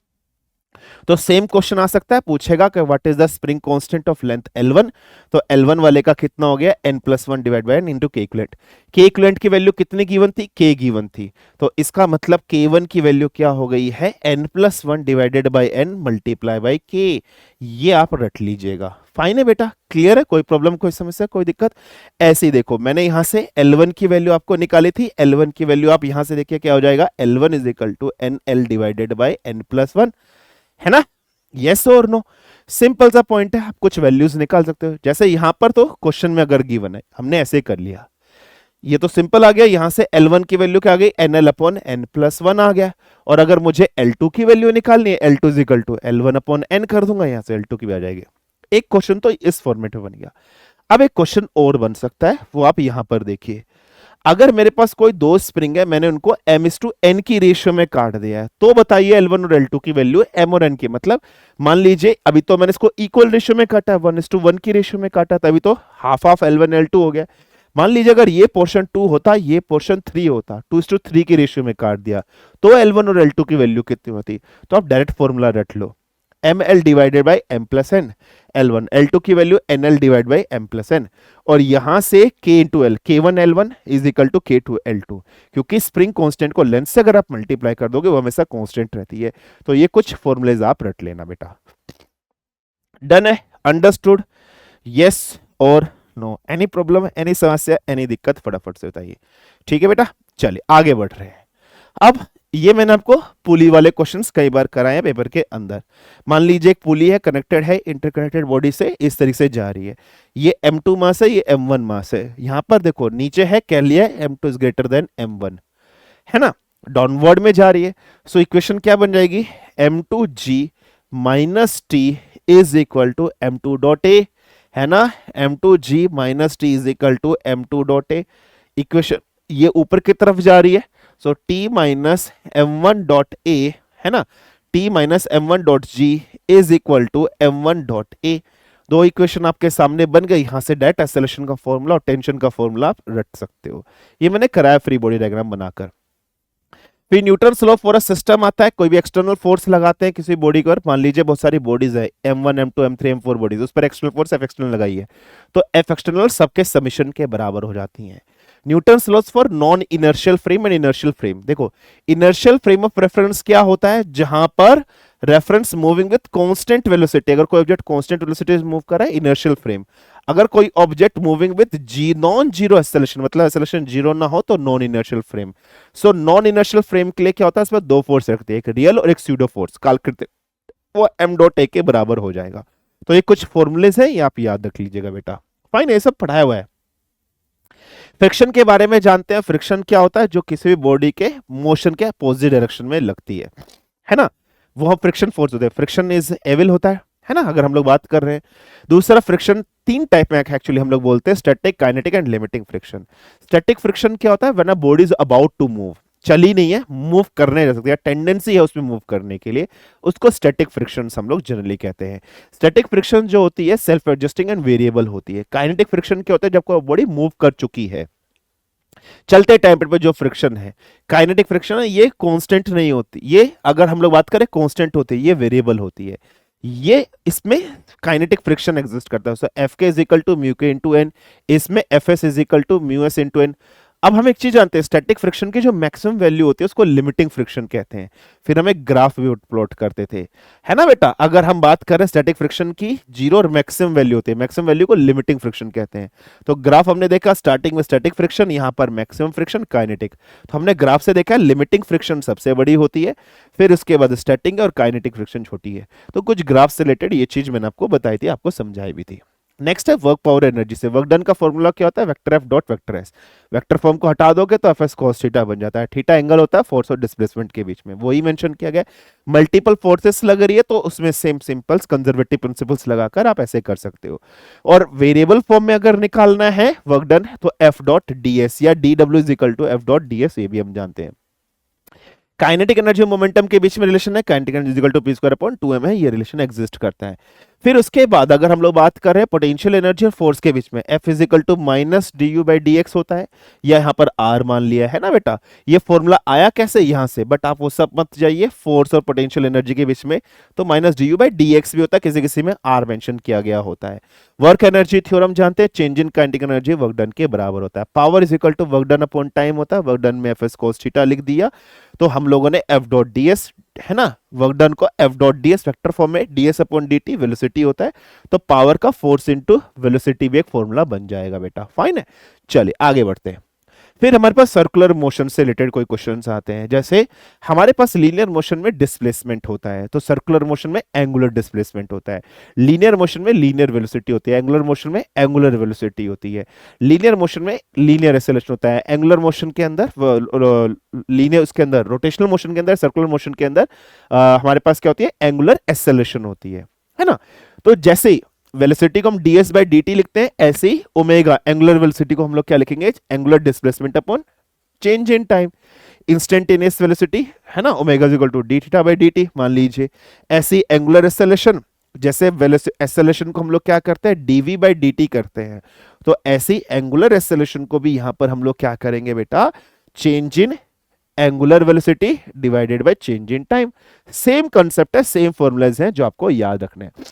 तो सेम क्वेश्चन आ सकता है, पूछेगा कि what is the spring constant of length L1, तो L1 वाले का कितना हो गया, n plus 1 divide by n into K equivalent. K equivalent की वैल्यू कितनी गिवन थी, K गिवन थी, तो इसका मतलब K1 की वैल्यू क्या हो गई है, n plus 1 divided by n multiply by K। ये आप रट लीजिएगा। फाइन है बेटा, क्लियर है, कोई प्रॉब्लम, कोई समस्या, कोई दिक्कत? ऐसे ही देखो, मैंने यहां से L1 की वैल्यू आपको निकाली थी, L1 की वैल्यू आप यहां से देखिए क्या हो जाएगा, L1 is equal to NL divided by n plus 1, है ना? यस और नो? सिंपल सा पॉइंट है, आप कुछ वैल्यूज निकाल सकते हो। जैसे यहां पर तो क्वेश्चन में अगर गिवन है, हमने ऐसे कर लिया, ये तो सिंपल आ गया, यहां से L1 की वैल्यू क्या आ गई, NL अपॉन N प्लस 1 आ गया। और अगर मुझे L2 की वैल्यू निकालनी है, L2 is equal to L1 upon N कर दूंगा, यहां से L2 की भी आ जाएगी। एक क्वेश्चन तो इस फॉर्मेट में बन गया। अब एक क्वेश्चन और बन सकता है, वो आप यहां पर देखिए। अगर मेरे पास कोई दो स्प्रिंग है, मैंने उनको m/n की रेशियो में काट दिया है, तो बताइए L1 और L2 की वैल्यू m और n की, मतलब मान लीजिए अभी तो मैंने इसको इक्वल रेशियो में काटा है, 1:1 की रेशियो में काटा, तभी तो हाफ हाफ L1 L2 हो गया। मान लीजिए अगर ये पोर्शन 2 होता, ये पोर्शन 3 होता, 2:3 की रेशियो में काट दिया, तो L1 और L2 की वैल्यू कितनी होती? तो आप डायरेक्ट फॉर्मूला रट लो, ml divided by m plus n, L1 L2 की value nl divide by m plus n, और यहां से k into l, K1 L1 is equal to K2 L2, क्योंकि स्प्रिंग कांस्टेंट को लेंथ से अगर आप मल्टीप्लाई कर दोगे वो हमेशा कांस्टेंट रहती है। तो ये कुछ फॉर्मूलेज आप रट लेना बेटा। डन है, अंडरस्टूड? यस और नो? एनी प्रॉब्लम, एनी समस्या, एनी दिक्कत, फटाफट से बताइए। ठीक है बेटा, चलिए आगे बढ़ रहे हैं। अब ये मैंने आपको पुली वाले क्वेश्चंस कई बार कराए हैं पेपर के अंदर। मान लीजिए एक पुली है, कनेक्टेड है इंटरकनेक्टेड बॉडी से, इस तरीके से जा रही है, ये M2 मास है, ये M1 मास है। यहां पर देखो नीचे है, कह लिया है M2 is greater than M1, है ना, डाउनवर्ड में जा रही है। सो इक्वेशन क्या बन जाएगी, M2G minus T is equal to M two dot A, है ना, m2g minus T is equal to m2 dot A. Equation ये ऊपर की तरफ जा रही है, so t minus m1 dot A, है ना, t minus m1 dot g is equal to m1 dot A. दो इक्वेशन आपके सामने बन गई, यहां से डायरेक्ट एक्सेलरेशन का फॉर्मूला और टेंशन का फॉर्मूला आप रट सकते हो। ये मैंने कराया फ्री बॉडी डायग्राम बनाकर। फिर Newton's law for a system आता है, कोई भी एक्सटर्नल फोर्स लगाते हैं किसी बॉडी पर, मान लीजिए बहुत सारी बॉडीज है m1 m2 m3 m4 bodies, उस पर एक्सटर्नल फोर्स F एक्सटर्नल लगाई है, तो F एक्सटर्नल सबके समेशन के बराबर हो जाती हैं। Newton's loss for non inertial frame and inertial frame, देखो इनर्शियल फ्रेम ऑफ रेफरेंस क्या होता है, जहां पर reference moving with constant velocity, अगर कोई ऑब्जेक्ट कांस्टेंट वेलोसिटी मूव कर रहा है इनर्शियल फ्रेम, अगर कोई ऑब्जेक्ट मूविंग विद जी नॉन जीरो एक्सेलरेशन, मतलब एक्सेलरेशन जीरो ना हो, तो non inertial frame. So non inertial frame के लिए क्या होता है, इसमें दो फोर्स रखते हैं, एक रियल और एक स्यूडो फोर्स, काल करते वो m डॉट ए के बराबर हो जाएगा। तो ये कुछ फॉर्मूलेज है, ये आप याद रख लीजिएगा बेटा, फाइन, ये सब पढ़ाया हुआ है। फ्रिक्शन के बारे में जानते हैं, फ्रिक्शन क्या होता है, जो किसी भी बॉडी के मोशन के अपोजिट डायरेक्शन में लगती है ना, वो फ्रिक्शन फोर्स होता है। फ्रिक्शन इज एविल होता है ना, अगर हम लोग बात कर रहे हैं। दूसरा फ्रिक्शन तीन टाइप में एक्चुअली हम लोग बोलते हैं, static, kinetic and limiting friction. Static friction क्या होता है, when a body is about to move, चली नहीं है, मूव करने जा सकती है, टेंडेंसी है उसमें मूव करने के लिए, उसको स्टैटिक फ्रिक्शन हम लोग जनरली कहते हैं। स्टैटिक फ्रिक्शन जो होती है सेल्फ एडजस्टिंग एंड वेरिएबल होती है। काइनेटिक फ्रिक्शन क्या होता है, जब कोई बॉडी मूव कर चुकी है, चलते टाइम पे जो फ्रिक्शन है, काइनेटिक फ्रिक्शन है, ये कांस्टेंट नहीं होती, ये अगर हम लोग बात करें कांस्टेंट होती है, ये वेरिएबल होती है। ये इसमें काइनेटिक फ्रिक्शन एग्जिस्ट करता है, so F K is equal to mu K into N, इसमें F S is equal to mu S into N. अब हम एक चीज जानते हैं, स्टैटिक फ्रिक्शन की जो मैक्सिमम वैल्यू होती है उसको लिमिटिंग फ्रिक्शन कहते हैं। फिर हम एक ग्राफ भी प्लॉट करते थे, है ना बेटा, अगर हम बात करें स्टैटिक फ्रिक्शन की, जीरो और मैक्सिमम वैल्यू होती है, मैक्सिमम वैल्यू को लिमिटिंग फ्रिक्शन कहते हैं। तो ग्राफ हमने देखा, स्टार्टिंग में स्टैटिक फ्रिक्शन, यहां पर मैक्सिमम फ्रिक्शन, काइनेटिक। तो हमने ग्राफ से देखा लिमिटिंग फ्रिक्शन सबसे बड़ी होती है, फिर उसके बाद स्टैटिक और काइनेटिक फ्रिक्शन छोटी है। तो कुछ ग्राफ से रिलेटेड ये चीज मैंने आपको बताई थी, आपको समझाई भी थी। नेक्स्ट है वर्क पावर एनर्जी से। वर्क डन का फॉर्मूला क्या होता है, vector F dot vector S. Vector form को हटा दोगे तो एफ एस कॉस थीटा बन जाता है। थीटा एंगल होता है फोर्स और डिस्प्लेसमेंट के बीच में, वही मेंशन किया गया। मल्टीपल फोर्सेस लग रही है तो उसमें सेम सिंपल्स कंजर्वेटिव प्रिंसिपल्स लगाकर आप ऐसे कर सकते हो। और वेरिएबल फॉर्म में अगर निकालना है वर्क डन, तो एफ डॉट डी एस या D W is equal to F dot D S, ये भी हम जानते हैं। काइनेटिक एनर्जी और मोमेंटम के बीच में रिलेशन है, kinetic energy is equal to P square upon 2m है, ये रिलेशन एग्जिस्ट करता है। फिर उसके बाद अगर हम लोग बात कर रहे हैं पोटेंशियल एनर्जी और फोर्स के बीच में, F is equal to minus D U by D X होता है, या यहाँ पर R मान लिया है ना बेटा। ये फॉर्मूला आया कैसे, यहाँ से, बट आप वो सब मत जाइए, फोर्स और पोटेंशियल एनर्जी के बीच में तो minus D U by D x भी होता है, किसी किसी में R मेंशन किया गया होता है। वर्क एनर्जी थ्योरम जानते हैं, change in kinetic energy work done के बराबर होता है। Power is equal to work done upon time होता है, वर्क डन में एफ एस कोस थीटा लिख दिया, तो हम लोगों ने एफ डॉट डी एस, है ना, वर्क डन को F dot D S vector form में, D S upon D T velocity होता है, तो पावर का फोर्स इंटू वेलोसिटी भी एक फॉर्मूला बन जाएगा बेटा, फाइन है। चलिए आगे बढ़ते हैं। फिर हमारे पास सर्कुलर मोशन से रिलेटेड कोई क्वेश्चंस आते हैं, जैसे हमारे पास लीनियर मोशन में डिस्प्लेसमेंट होता है, तो सर्कुलर मोशन में एंगुलर डिस्प्लेसमेंट होता है। लीनियर मोशन में लीनियर वेलोसिटी होती है, एंगुलर मोशन में एंगुलर वेलोसिटी होती है। लीनियर मोशन में लीनियर एक्सेलरेशन होता है, एंगुलर मोशन के अंदर, लीनियर उसके अंदर, रोटेशनल मोशन के अंदर, सर्कुलर मोशन के अंदर हमारे पास क्या होती है, एंगुलर एक्सेलरेशन होती है ना। तो जैसे वेलोसिटी को हम ds बाई dt लिखते हैं, ऐसे ही ओमेगा एंगुलर वेलोसिटी को हम लोग क्या लिखेंगे, angular displacement upon change in time. Instantaneous velocity है ना, omega is equal to D theta by dt मान लीजिए। ऐसी एंगुलर एक्सेलरेशन, जैसे एक्सेलरेशन को हम लोग क्या करते हैं, dv बाई dt करते हैं, तो ऐसी एंगुलर एक्सेलरेशन को भी यहां पर हम लोग क्या करेंगे बेटा, change in angular velocity divided by change in time. Same concept है, सेम फॉर्मूलाज हैं जो आपको याद रखने हैं।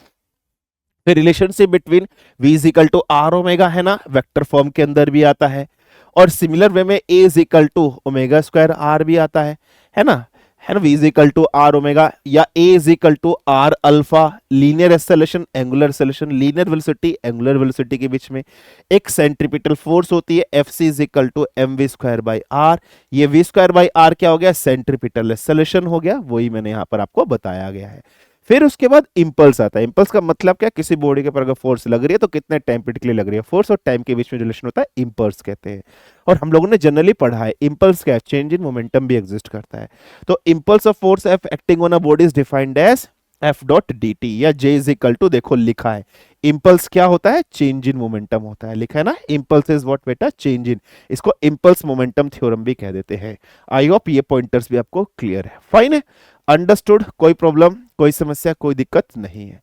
फिर relationship between v is equal to R omega, है ना, वेक्टर फॉर्म के अंदर भी आता है, और सिमिलर वे में a is equal to omega square r भी आता है ना, v is equal to R omega, या a is equal to R alpha. Linear acceleration, angular acceleration, linear velocity, angular velocity के बीच में एक सेंट्रीपिटल फोर्स होती है, Fc is equal to mv square by r। ये v स्क्वायर बाई r क्या हो गया, सेंट्रीपिटल एक्सेलरेशन हो गया, वही मैंने यहां पर आपको बताया गया है। फिर उसके बाद इंपल्स आता है। इंपल्स का मतलब क्या, किसी बॉडी के ऊपर अगर फोर्स लग रही है तो कितने टाइम पीरियड के लिए लग रही है, फोर्स और टाइम के बीच में रिलेशन होता है, इंपल्स कहते हैं। और हम लोगों ने जनरली पढ़ा है इंपल्स क्या है, चेंज इन मोमेंटम भी एग्जिस्ट करता है। तो impulse of force F acting on a body is defined as F dot D T, या जे इज इक्वल टू, देखो लिखा है इम्पल्स क्या होता है, चेंज इन मोमेंटम होता है, लिखा है ना, इम्पल्स इज व्हाट बेटा, चेंज इन, इसको इम्पल्स मोमेंटम थ्योरम भी कह देते हैं। आई होप ये पॉइंटर्स भी आपको क्लियर है, फाइन है, अंडरस्टूड, कोई प्रॉब्लम, कोई समस्या, कोई दिक्कत नहीं है।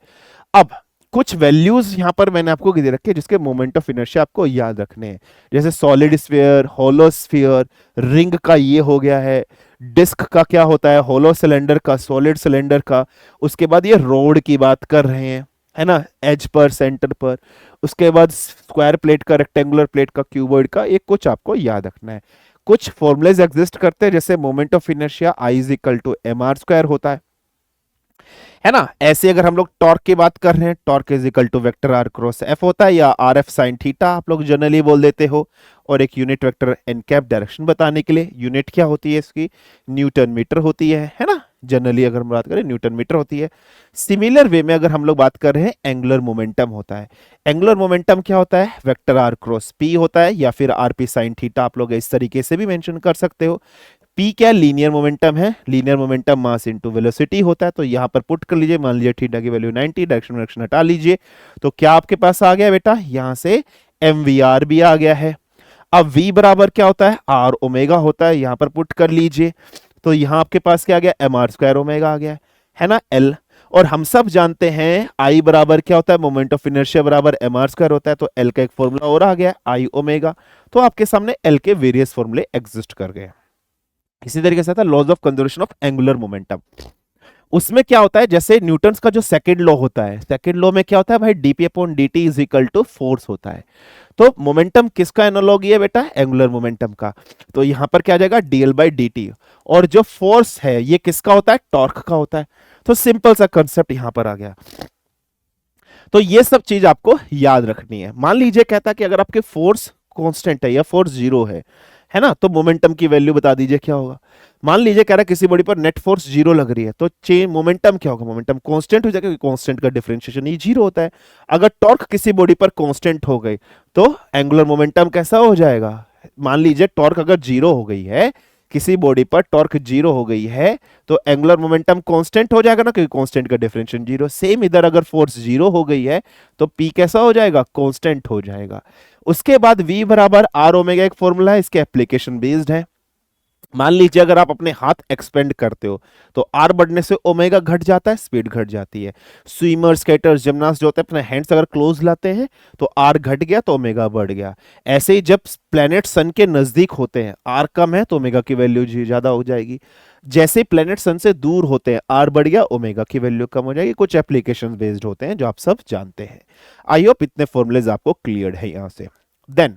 अब कुछ वैल्यूज यहां पर मैंने आपको दे रखे जिसके मोमेंट ऑफ इनर्शिया आपको याद रखने हैं, जैसे solid sphere, hollow sphere, ring का ये हो गया है, डिस्क का क्या होता है, होलो सिलेंडर का, सॉलिड सिलेंडर का, उसके बाद ये रोड की बात कर रहे हैं, है ना, एज पर, सेंटर पर, उसके बाद स्क्वायर प्लेट का, रेक्टेंगुलर प्लेट का, क्यूबॉइड का, ये कुछ आपको याद रखना है। कुछ फॉर्मुलेज एग्जिस्ट करते हैं, जैसे moment of inertia I is equal to M R square होता है ना। ऐसे अगर हम लोग टॉर्क की बात कर रहे हैं, torque is equal to vector R cross F होता है, या आर एफ साइन थीटा आप लोग जनरली बोल देते हो, और एक unit vector N cap direction बताने के लिए, यूनिट क्या होती है इसकी, न्यूटन मीटर होती है ना, जनरली अगर हम बात करें न्यूटन मीटर होती है। सिमिलर वे में अगर हम लोग बात कर रहे हैं, एंगुलर मोमेंटम होता है, एंगुलर मोमेंटम क्या होता है, वेक्टर आर क्रॉस पी होता है, या फिर आर पी साइन थीटा आप लोग इस तरीके से भी मेंशन कर सकते हो। पी क्या, लीनियर मोमेंटम है, linear momentum mass into velocity होता है, तो यहां पर पुट कर लीजिए, मान लीजिए थीटा की वैल्यू 90, डायरेक्शन हटा लीजिए, तो क्या आपके पास आ गया बेटा, यहां से mvr भी आ गया है। अब v बराबर क्या होता है, आर ओमेगा होता है, यहां पर पुट कर लीजिए, तो यहां आपके पास क्या आ गया, एम आर स्क्वायर ओमेगा आ गया है ना, एल, और हम सब जानते हैं आई बराबर क्या होता है, मोमेंट ऑफ इनर्शिया बराबर एम आर स्क्वायर होता है, तो एल का एक फॉर्मूला और आ गया, आई ओमेगा, तो आपके सामने एल के वेरियस फॉर्मूले एग्जिस्ट कर गए। इसी तरीके से था laws of conservation of angular momentum, उसमें क्या होता है, जैसे न्यूटन्स का जो सेकंड लॉ होता है, सेकंड लॉ में क्या होता है भाई, DP upon DT is equal to force होता है, तो मोमेंटम किसका एनालॉगी है बेटा, एंगुलर मोमेंटम का, तो यहां पर क्या आ जाएगा, डीएल बाई डी, और जो फोर्स है ये किसका होता है, टॉर्क का होता है, तो सिंपल सा कंसेप्ट यहां पर आ गया। तो ये सब चीज आपको याद रखनी है। मान लीजिए कहता है कि अगर आपके फोर्स कांस्टेंट है या फोर्स जीरो है ना, तो मोमेंटम की वैल्यू बता दीजिए क्या होगा। मान लीजिए कह रहा है किसी बॉडी पर नेट फोर्स जीरो लग रही है, तो चेन मोमेंटम क्या होगा, मोमेंटम कांस्टेंट हो जाएगा, क्योंकि कांस्टेंट का डिफरेंशिएशन ही जीरो होता है। अगर टॉर्क किसी बॉडी पर कांस्टेंट हो गई तो एंगुलर मोमेंटम कैसा हो जाएगा, मान लीजिए टॉर्क अगर जीरो हो गई है, किसी बॉडी पर टॉर्क जीरो हो गई है, तो एंगुलर मोमेंटम कांस्टेंट हो जाएगा ना, क्योंकि कांस्टेंट का डिफरेंशिएशन जीरो। सेम इधर अगर फोर्स जीरो हो गई है तो पी कैसा हो जाएगा, कांस्टेंट हो जाएगा। उसके बाद v बराबर आर ओमेगा एक फॉर्मूला है, इसके एप्लीकेशन बेस्ड है। मान लीजिए अगर आप अपने हाथ एक्सपेंड करते हो तो आर बढ़ने से ओमेगा घट जाता है, स्पीड घट जाती है। स्विमर, स्केटर्स, जिमनास्ट जो होते हैं अपने हैंड्स अगर क्लोज लाते हैं तो आर घट गया तो ओमेगा बढ़ गया। ऐसे ही जब प्लेनेट सन के नजदीक होते हैं, आर कम है तो ओमेगा की वैल्यू ज्यादा हो जाएगी। जैसे ही प्लेनेट सन से दूर होते हैं, आर बढ़ गया, ओमेगा की वैल्यू कम हो जाएगी। कुछ एप्लीकेशन बेस्ड होते हैं जो आप सब जानते हैं। आई होप इतने फॉर्मुलेज आपको क्लियर है यहां से। देन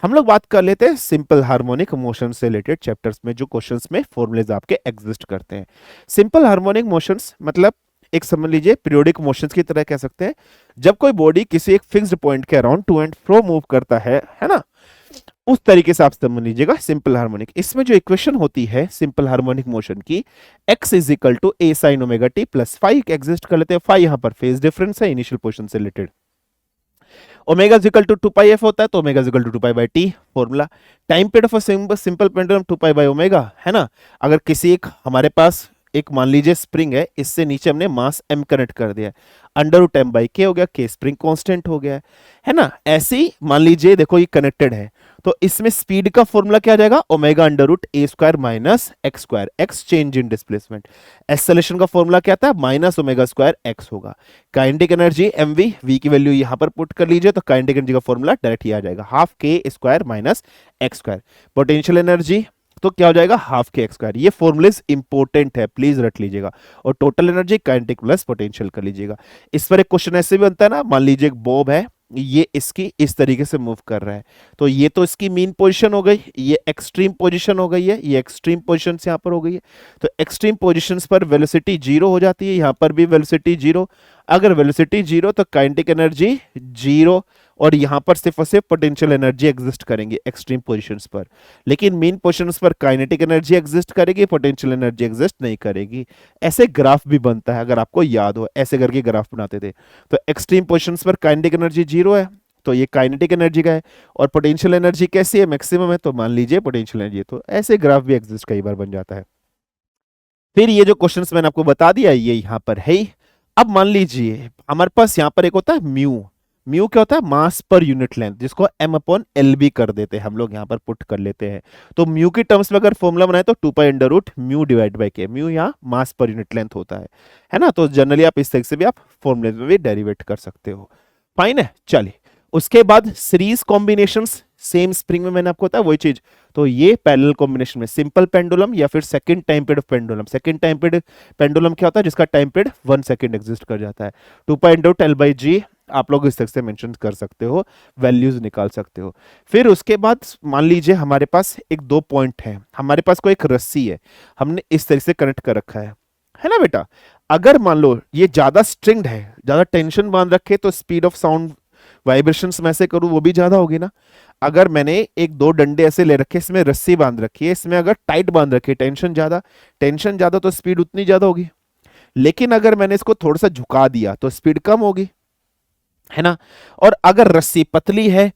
हम लोग बात कर लेते हैं सिंपल हार्मोनिक मोशन से रिलेटेड चैप्टर्स में जो क्वेश्चंस में फॉर्मुलेज आपके एग्जिस्ट करते हैं। सिंपल हार्मोनिक मोशंस मतलब एक समझ लीजिए पीरियोडिक मोशंस की तरह कह सकते हैं। जब कोई बॉडी किसी एक फिक्स्ड पॉइंट के around two and fro move करता है ना, उस तरीके से आप समझ लीजिएगा सिंपल हार्मोनिक। इसमें जो इक्वेशन होती है सिंपल हार्मोनिक मोशन की, x is equal to a sin omega t plus five exist कर लेते हैं। फाइव यहां पर फेज डिफरेंस है इनिशियल पोजीशन से related. Omega equal to 2 pi f होता है, तो omega equal to 2 pi by t formula. Time period of simple pendulum 2 pi by omega है ना। अगर किसी एक हमारे पास एक मान लीजिए स्प्रिंग है, इससे नीचे हमने मास m कनेक्ट कर दिया है, under root m by k हो गया, k स्प्रिंग कांस्टेंट हो गया है ना। ऐसे ही मान लीजिए देखो ये कनेक्टेड है, तो इसमें स्पीड का फॉर्मूला क्या आ जाएगा, omega under root A square minus X square, X change in displacement. Acceleration का फॉर्मूला क्या था, माइनस ओमेगा स्क्वायर एक्स होगा। काइनेटिक एनर्जी mv, v की वैल्यू यहां पर पुट कर लीजिए, तो काइनेटिक एनर्जी का फॉर्मूला डायरेक्ट ही आ जाएगा, half K square minus X square. Potential energy तो क्या हो जाएगा, हाफ के एक्स स्क्वायर। ये फॉर्मूलेज इंपॉर्टेंट है, प्लीज रट लीजिएगा। और total energy kinetic plus potential कर लीजिएगा। इस पर एक क्वेश्चन ऐसे भी बनता है ना, मान लीजिए एक बॉब है, ये इसकी इस तरीके से मूव कर रहा है, तो ये तो इसकी मीन पोजीशन हो गई, ये एक्सट्रीम पोजीशन हो गई है, ये एक्सट्रीम पोजीशन यहां पर हो गई है। तो एक्सट्रीम पोजीशंस पर वेलोसिटी जीरो हो जाती है, यहां पर भी वेलोसिटी जीरो। अगर वेलोसिटी जीरो तो काइनेटिक एनर्जी जीरो, और यहां पर सिर्फ और सिर्फ पोटेंशियल एनर्जी एग्जिस्ट करेंगे एक्सट्रीम पोजीशंस पर। लेकिन मीन पोजीशंस पर काइनेटिक एनर्जी एग्जिस्ट करेगी, पोटेंशियल एनर्जी एग्जिस्ट नहीं करेगी। ऐसे ग्राफ भी बनता है, अगर आपको याद हो, ऐसे करके ग्राफ बनाते थे। तो एक्सट्रीम पोजीशंस पर काइनेटिक एनर्जी जीरो है, तो ये काइनेटिक एनर्जी का है, और पोटेंशियल एनर्जी कैसी है, मैक्सिमम है, तो मान लीजिए पोटेंशियल एनर्जी। तो ऐसे ग्राफ भी एग्जिस्ट कई बार बन जाता है। फिर ये जो क्वेश्चंस मैंने आपको बता दिया ये यहां पर है ही। अब मान लीजिए हमारे पास यहाँ पर एक होता है म्यू। म्यू क्या होता है? मास पर यूनिट लेंथ, जिसको m अपॉन एल भी कर देते हैं हम लोग, यहाँ पर पुट कर लेते हैं। तो म्यू की टर्म्स में अगर फॉर्मूला बनाए तो 2 pi under root mu divide by K. Mu यहाँ मास पर यूनिट लेंथ होता है ना। तो जनरली आप इस तरीके से भी आप फॉर्मूले में भी डेरिवेट कर सकते हो। फाइन है, चलिए उसके बाद सीरीज कॉम्बिनेशंस, सेम स्प्रिंग में मैंने आपको बताया वही चीज। तो ये पैरेलल कॉम्बिनेशन में सिंपल पेंडुलम या फिर second time period of pendulum. Second time period pendulum क्या होता है? जिसका टाइम पीरियड 1 सेकंड एग्जिस्ट कर जाता है। 2 पाई आप लोग इस तरह से मेंशन कर सकते हो, वैल्यूज निकाल सकते हो। फिर उसके बाद मान लीजिए हमारे पास एक दो पॉइंट है, हमारे पास कोई एक रस्सी है, हमने इस तरह से कनेक्ट कर रखा है ना बेटा। अगर मान लो ये ज्यादा स्ट्रिंग्ड है, ज्यादा टेंशन बांध रखे, तो स्पीड ऑफ साउंड वाइब्रेशंस में ऐसे करूं वो भी ज्यादा होगी ना। अगर मैंने एक दो डंडे ऐसे ले रखे, इसमें रस्सी बांध रखी है, इसमें अगर टाइट बांध रखी है, टेंशन ज्यादा तो स्पीड उतनी ज्यादा होगी। लेकिन अगर मैंने इसको थोड़ा सा झुका दिया तो स्पीड कम होगी, है ना। और अगर रस्सी पतली है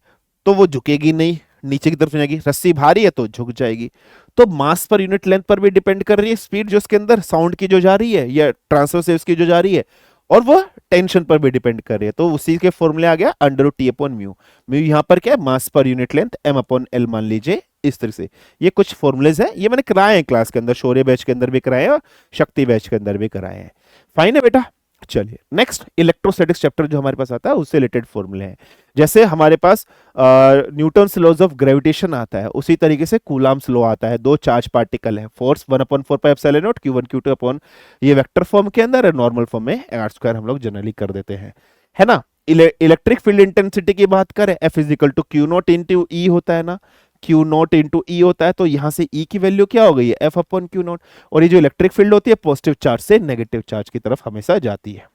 तो वो झुकेगी नहीं, नीचे की तरफ जाएगी। रस्सी भारी है तो झुक जाएगी। तो मास पर यूनिट लेंथ पर भी डिपेंड कर रही है स्पीड जो उसके अंदर साउंड की जो जा रही है या ट्रांसवर्स वेव्स की जो जा रही है, और वो टेंशन पर भी डिपेंड कर रही है। तो उसी के फॉर्मूले आ गया under root T upon mu. Mu यहाँ पर क्या है? मास पर unit length m upon L मान लीजिए इस तरह से। ये कुछ फॉर्मूलेज है, ये मैंने कराए हैं क्लास के अंदर, शौर्य बैच के अंदर भी कराए हैं और शक्ति बैच के अंदर भी कराए हैं। फाइन है बेटा। चलिए नेक्स्ट इलेक्ट्रोस्टैटिक्स चैप्टर जो हमारे पास आता है उससे रिलेटेड फॉर्मूले हैं। जैसे हमारे पास न्यूटन्स लॉज ऑफ ग्रेविटेशन आता है, उसी तरीके से कूलम्ब्स लॉ आता है। दो चार्ज पार्टिकल है, force 1/4 pi epsilon not Q1 Q2 upon, ये वेक्टर फॉर्म के अंदर है, नॉर्मल फॉर्म में r² हम लोग जनरली कर देते हैं, है ना। इलेक्ट्रिक फील्ड इंटेंसिटी की बात करें, F is equal to Q naught into E होता है ना, Q नॉट इंटू ई होता है। तो यहां से E की वैल्यू क्या हो गई है? F upon Q not. और ये जो इलेक्ट्रिक फील्ड होती है पॉजिटिव चार्ज से नेगेटिव चार्ज की तरफ हमेशा जाती है।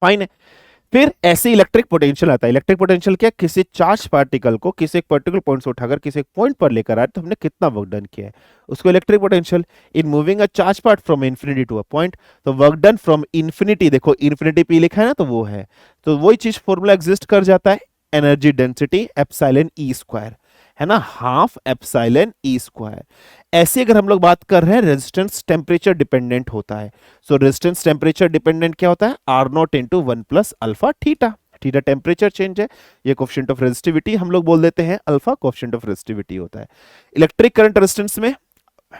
फाइन है। फिर ऐसे इलेक्ट्रिक पोटेंशियल आता है। इलेक्ट्रिक पोटेंशियल क्या? किसी चार्ज पार्टिकल को किसी एक पर्टिकुलर पॉइंट से उठाकर किसी एक पॉइंट पर लेकर आए तो हमने कितना वर्क डन किया है, उसको electric potential. In moving a charge part from infinity to a point, तो वर्क डन फ्रॉम इन्फिनिटी, देखो इन्फिनिटी पी लिखा है ना, तो वो है, तो वही चीज फॉर्मूला एग्जिस्ट कर जाता है, energy density epsilon E square, है ना, हाफ एप्सिलॉन ई स्क्वायर। ऐसे अगर हम लोग बात कर रहे हैं रेजिस्टेंस टेम्परेचर डिपेंडेंट होता है, सो रेजिस्टेंस टेम्परेचर डिपेंडेंट क्या होता है? R naught into 1 plus alpha theta. Theta temperature change है, ये कोफिशिएंट ऑफ रेजिस्टिविटी हम लोग बोल देते हैं, अल्फा कोफिशिएंट ऑफ रेजिस्टिविटी होता है। इलेक्ट्रिक करंट रेजिस्टेंस में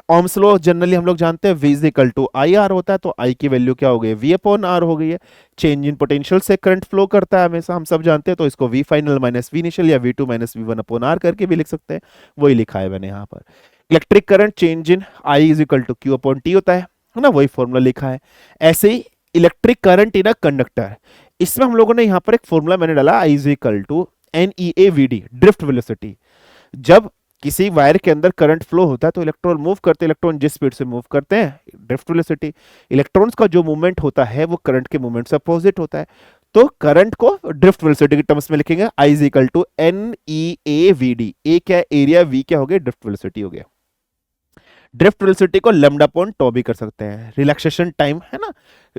ओम्स लॉ जनरली हम लोग जानते हैं, V is equal to I R होता है, तो I की वैल्यू क्या हो गई है? V अपॉन आर हो गई है। चेंज इन पोटेंशियल से करंट फ्लो करता है हमेशा, हम सब जानते हैं, तो इसको V final minus V initial या V2 minus V1 upon are करके भी लिख सकते हैं, वही लिखा है मैंने यहाँ पर। Electric current change in I is equal to Q upon T होता है ना, वही फॉर्मूला लिखा है। ऐसे ही electric current in a conductor, इसमें हम लोगों ने यहाँ पर एक फॉर्मूला मैंने डाला, I is equal to NEAVD, drift velocity. जब किसी वायर के अंदर करंट फ्लो होता है तो इलेक्ट्रॉन मूव करते हैं, इलेक्ट्रॉन जिस स्पीड से मूव करते हैं, ड्रिफ्ट वेलोसिटी। इलेक्ट्रॉन्स का जो मूवमेंट होता है वो करंट के मूवमेंट से अपोजिट होता है, तो करंट को ड्रिफ्ट वेलोसिटी के टर्म्स में लिखेंगे, I is equal to NEAVD। A क्या? एरिया, V क्या हो गया? ड्रिफ्ट वेलोसिटी हो गया। ड्रिफ्ट वेलोसिटी को लैम्डा अपॉन टॉ भी कर सकते हैं, रिलैक्सेशन टाइम, है ना,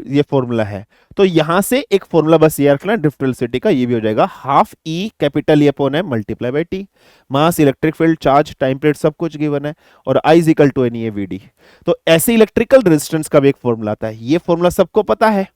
ये फॉर्मूला है। तो यहां से एक फॉर्मूला बस ये रखना ड्रिफ्ट वेलोसिटी का, ये भी हो जाएगा half E capital E upon है multiply by T. Mass, electric field, charge, time period सब कुछ गिवन है, और I is equal to NEAVD। तो ऐसे इलेक्ट्रिकल रेजिस्टेंस का भी एक फॉर्मूला आता है, ये फॉर्मूला सबको पता है,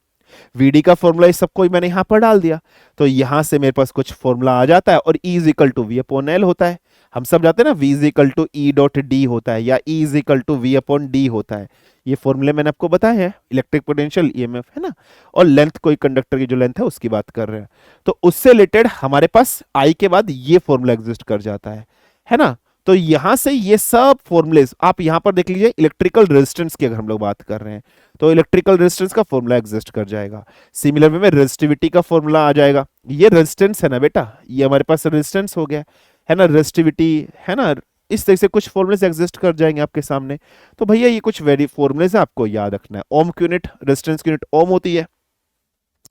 VD का फॉर्मूला इस सबको मैंने यहां पर डाल दिया, तो यहां से मेरे पास कुछ फॉर्मूला आ जाता है, और E is equal to V upon L होता है। हम सब जाते हैं ना, V is equal to E dot D होता है, या E is equal to V upon D होता है। ये फॉर्मूले मैंने आपको बताए हैं, इलेक्ट्रिक पोटेंशियल, EMF, है ना, और लेंथ, कोई कंडक्टर की जो लेंथ है उसकी बात कर रहे हैं। तो उससे रिलेटेड हमारे पास I के बाद ये फॉर्मूला एग्जिस्ट कर जाता है ना। तो यहां से ये सब फॉर्मूलेज आप यहां पर देख लीजिए। इलेक्ट्रिकल रेजिस्टेंस की अगर हम लोग बात कर रहे हैं तो इलेक्ट्रिकल रेजिस्टेंस का फॉर्मूला एग्जिस्ट कर जाएगा। सिमिलर वे में रेजिस्टिविटी का फॉर्मूला आ जाएगा। ये रेजिस्टेंस है ना बेटा, ये हमारे पास रेजिस्टेंस हो गया, है ना, रेजिस्टिविटी, है ना, इस तरह से कुछ फॉर्मूलेज एग्जिस्ट कर जाएंगे आपके सामने। तो भैया ये कुछ वेरी फॉर्मूलेज है, आपको याद रखना है। ओम की यूनिट, रेजिस्टेंस की यूनिट ओम होती है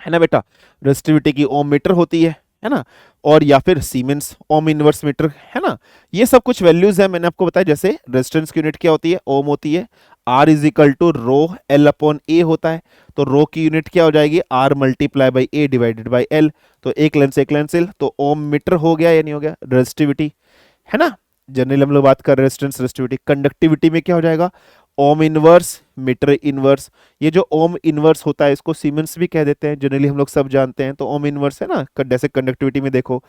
ना बेटा। रेजिस्टिविटी की ओम मीटर होती है ना, और या फिर सीमेंस ओम इनवर्स मीटर, है ना। ये सब कुछ वैल्यूज है, मैंने आपको बताया। जैसे रेजिस्टेंस की यूनिट क्या होती है? ओम होती है। R is equal to rho L upon A होता है, तो रो की यूनिट क्या हो जाएगी? R multiply by A divided by L। तो एक लेंस L, तो ओम मीटर हो गया या नहीं हो गया? रेजिस्टिविटी, है ना। जनरली हम लोग बात कर रेजिस्टेंस, रेजिस्टिविटी। कंडक्टिविटी में क्या हो जाएगा? Ohm inverse metre inverse. ये जो ओम इनवर्स होता है इसको सीमेंस भी कह देते हैं, जनरली हम लोग सब जानते हैं। तो ओम इनवर्स है ना, जैसे कंडक्टिविटी में देखो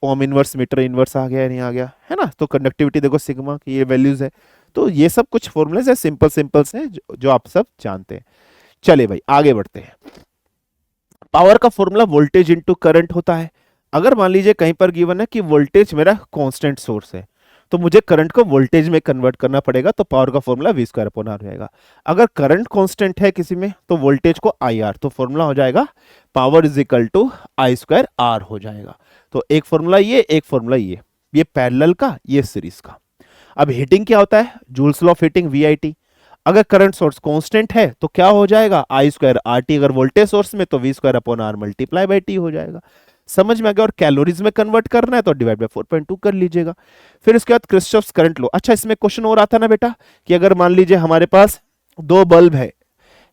ओम इनवर्स मीटर इनवर्स आ गया या नहीं आ गया, है ना। तो कंडक्टिविटी देखो सिग्मा की ये वैल्यूज है। तो ये सब कुछ फॉर्मूलेज है, सिंपल सिंपल से जो आप सब जानते हैं। चलिए भाई आगे बढ़ते हैं। पावर का फॉर्मूला वोल्टेज इंटू करंट होता है। अगर मान लीजिए कहीं पर गिवन है कि वोल्टेज मेरा कांस्टेंट सोर्स है, तो मुझे करंट को वोल्टेज में कन्वर्ट करना पड़ेगा, तो पावर का formula V square upon R रहेगा। अगर करंट कांस्टेंट है किसी में तो वोल्टेज को आई आर, तो फॉर्मूला हो जाएगा power is equal to I square R हो जाएगा। तो एक फॉर्मूला ये, एक फॉर्मूला ये पैरेलल का, ये सीरीज का। अब हीटिंग क्या होता है, Joule's law of heating VIT. अगर करंट सोर्स कांस्टेंट है तो क्या हो जाएगा आई स्क्वायर आर टी, अगर वोल्टेज सोर्स में तो V square upon R multiply by T हो जाएगा। समझ में आ गया। और कैलोरीज में कन्वर्ट करना है तो डिवाइड बाय 4.2 कर लीजिएगा। फिर उसके बाद किरचॉफ्स करंट लॉ। अच्छा इसमें क्वेश्चन और आता ना बेटा कि अगर मान लीजिए हमारे पास दो बल्ब है,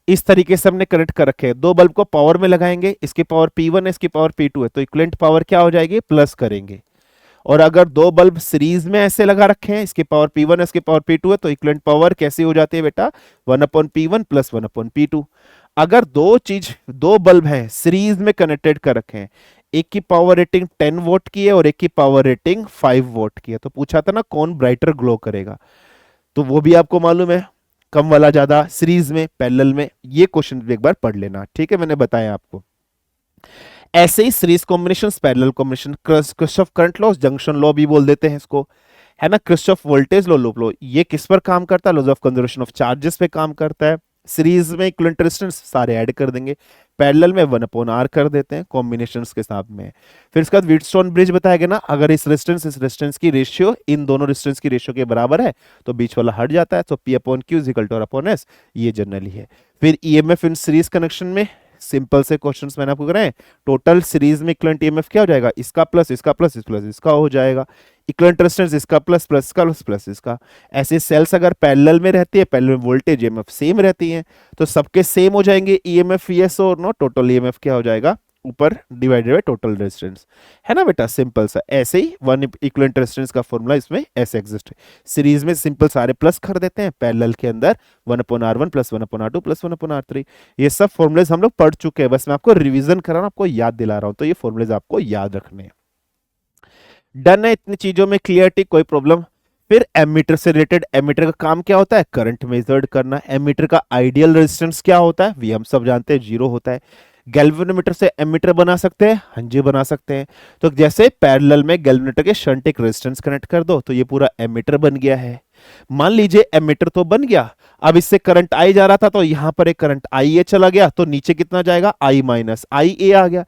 इस तरीके से हमने कनेक्ट कर रखे हैं, दो बल्ब को पावर में लगाएंगे, इसकी पावर P1 है इसकी पावर P2 है, तो इक्विवेलेंट पावर क्या हो जाएगी, प्लस करेंगे। और अगर दो बल्ब सीरीज में ऐसे लगा रखे हैं, इसकी पावर P1 है इसकी पावर P2 है, तो इक्विवेलेंट पावर कैसी हो जाती है बेटा, 1/P1 प्लस 1/P2। अगर दो बल्ब हैं सीरीज में कनेक्टेड कर रखे हैं, एक की पावर रेटिंग 10 वोट की है और एक की पावर रेटिंग 5 वोट की है, तो पूछा था ना कौन ब्राइटर ग्लो करेगा, तो वो भी आपको मालूम है, कम वाला ज्यादा, सीरीज में पैरेलल में। ये क्वेश्चन भी एक बार पढ़ लेना, ठीक है, मैंने बताया आपको। ऐसे ही series combination, parallel combination, Kirchhoff current law, junction law भी बोल देते हैं इसको, है ना। Kirchhoff voltage law, loop law, ये किस पर काम करता है, laws of conservation of charges पे काम करता है। सीरीज में इक्विवेलेंट रेजिस्टेंस सारे ऐड कर देंगे, पैरेलल में 1/r कर देते हैं कॉम्बिनेशंस के साथ में। फिर इसके बाद व्हीटस्टोन ब्रिज बताया गया ना, अगर इस रेजिस्टेंस की रेशियो इन दोनों रेजिस्टेंस की रेशियो के बराबर है तो बीच वाला हट जाता है, तो P/Q is equal to R/S, ये जनरली है। फिर ईएमएफ इन सीरीज कनेक्शन में सिंपल से क्वेश्चंस मैंने आपको कराए। टोटल सीरीज में इक्विवेलेंट ईएमएफ क्या हो जाएगा, इसका प्लस इसका प्लस इसका हो जाएगा। इक्विवेलेंट रेजिस्टेंस इसका प्लस प्लस इसका प्लस इसका। ऐसे सेल्स अगर पैरेलल में रहती है, पैरेलल में वोल्टेज ईएमएफ सेम रहती है, तो सबके सेम हो जाएंगे ईएमएफ, यस और नो। टोटल ईएमएफ क्या हो जाएगा, ऊपर डिवाइडेड बाय टोटल रेजिस्टेंस, है ना बेटा, सिंपल सा। ऐसे ही वन इक्विवेलेंट रेजिस्टेंस का फॉर्मूला इसमें ऐसे एग्जिस्ट है। सीरीज में सिंपल सारे प्लस कर देते हैं, पैरेलल के अंदर 1/r1 plus 1/r2 plus 1/r3। ये सब फॉर्मूलेज हम लोग पढ़ चुके हैं, बस मैं आपको रिवीजन कर रहा हूं, आपको याद दिला रहा हूं, तो ये फॉर्मूलेज आपको याद रखने हैं। डन है इतनी चीजों में, क्लियरिटी, कोई प्रॉब्लम। फिर एमीटर से रिलेटेड, एमीटर का काम क्या होता है, करंट मेजर्ड करना। एमीटर का आइडियल रेजिस्टेंस क्या होता है, वी हम सब जानते हैं 0 होता है। गैल्वेनोमीटर से एमीटर बना सकते हैं, हाँ जी बना सकते हैं। तो जैसे पैरेलल में गैल्वेनोमीटर के शंट एक रेजिस्टेंस कनेक्ट कर दो तो ये पूरा एमीटर बन गया है। मान लीजिए एमीटर तो बन गया, अब इससे करंट आई जा रहा था, तो यहां पर एक करंट आई ए चला गया, तो नीचे कितना जाएगा, आई माइनस आई ए आ गया।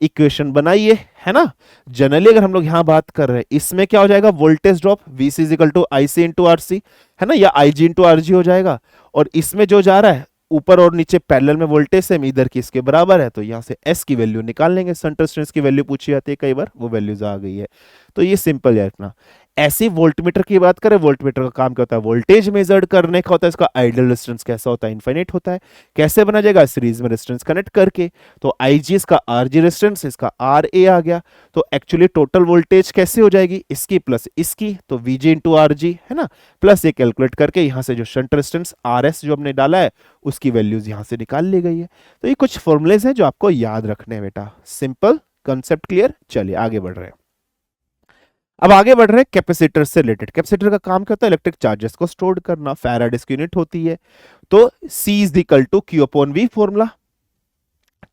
इक्वेशन बनाइए, है ना। जनरली अगर हम लोग यहां बात कर रहे हैं, इसमें क्या हो जाएगा, voltage drop VC is equal to IC into RC, है ना, या IG इंटू RG हो जाएगा। और इसमें जो जा रहा है ऊपर और नीचे पैरेलल में वोल्टेज सेम, इधर की इसके बराबर है, तो यहां से S की वैल्यू निकाल लेंगे। सेंटर रेजिस्टेंस की वैल्यू पूछी जाती है कई बार, वो वैल्यूज आ गई है, तो ये सिंपल है इतना। ऐसे वोल्टमीटर की बात करें, वोल्टमीटर का काम क्या होता है, वोल्टेज मेजर्ड करने का होता है। इसका आइडियल रेजिस्टेंस कैसा होता है, इनफाइनाइट होता है। कैसे बना जाएगा, सीरीज में रेजिस्टेंस कनेक्ट करके। तो IG इसका RG रेजिस्टेंस, इसका RA आ गया, तो एक्चुअली टोटल वोल्टेज कैसे हो जाएगी, इसकी प्लस इसकी, तो VG इंटू RG, है ना, प्लस ये कैलकुलेट करके यहां से जो शंट रेजिस्टेंस RS जो हमने डाला है उसकी वैल्यूज यहां से निकाल ली गई है। तो ये कुछ फॉर्मूलेज हैं जो आपको याद रखने हैं बेटा, सिंपल कंसेप्ट, क्लियर। चलिए आगे बढ़ रहे हैं। अब आगे बढ़ रहे हैं कैपेसिटर से रिलेटेड। कैपेसिटर का काम क्या होता है, इलेक्ट्रिक चार्जेस को स्टोर करना, फैराडेस की यूनिट होती है। तो C is equal to Q/V formula,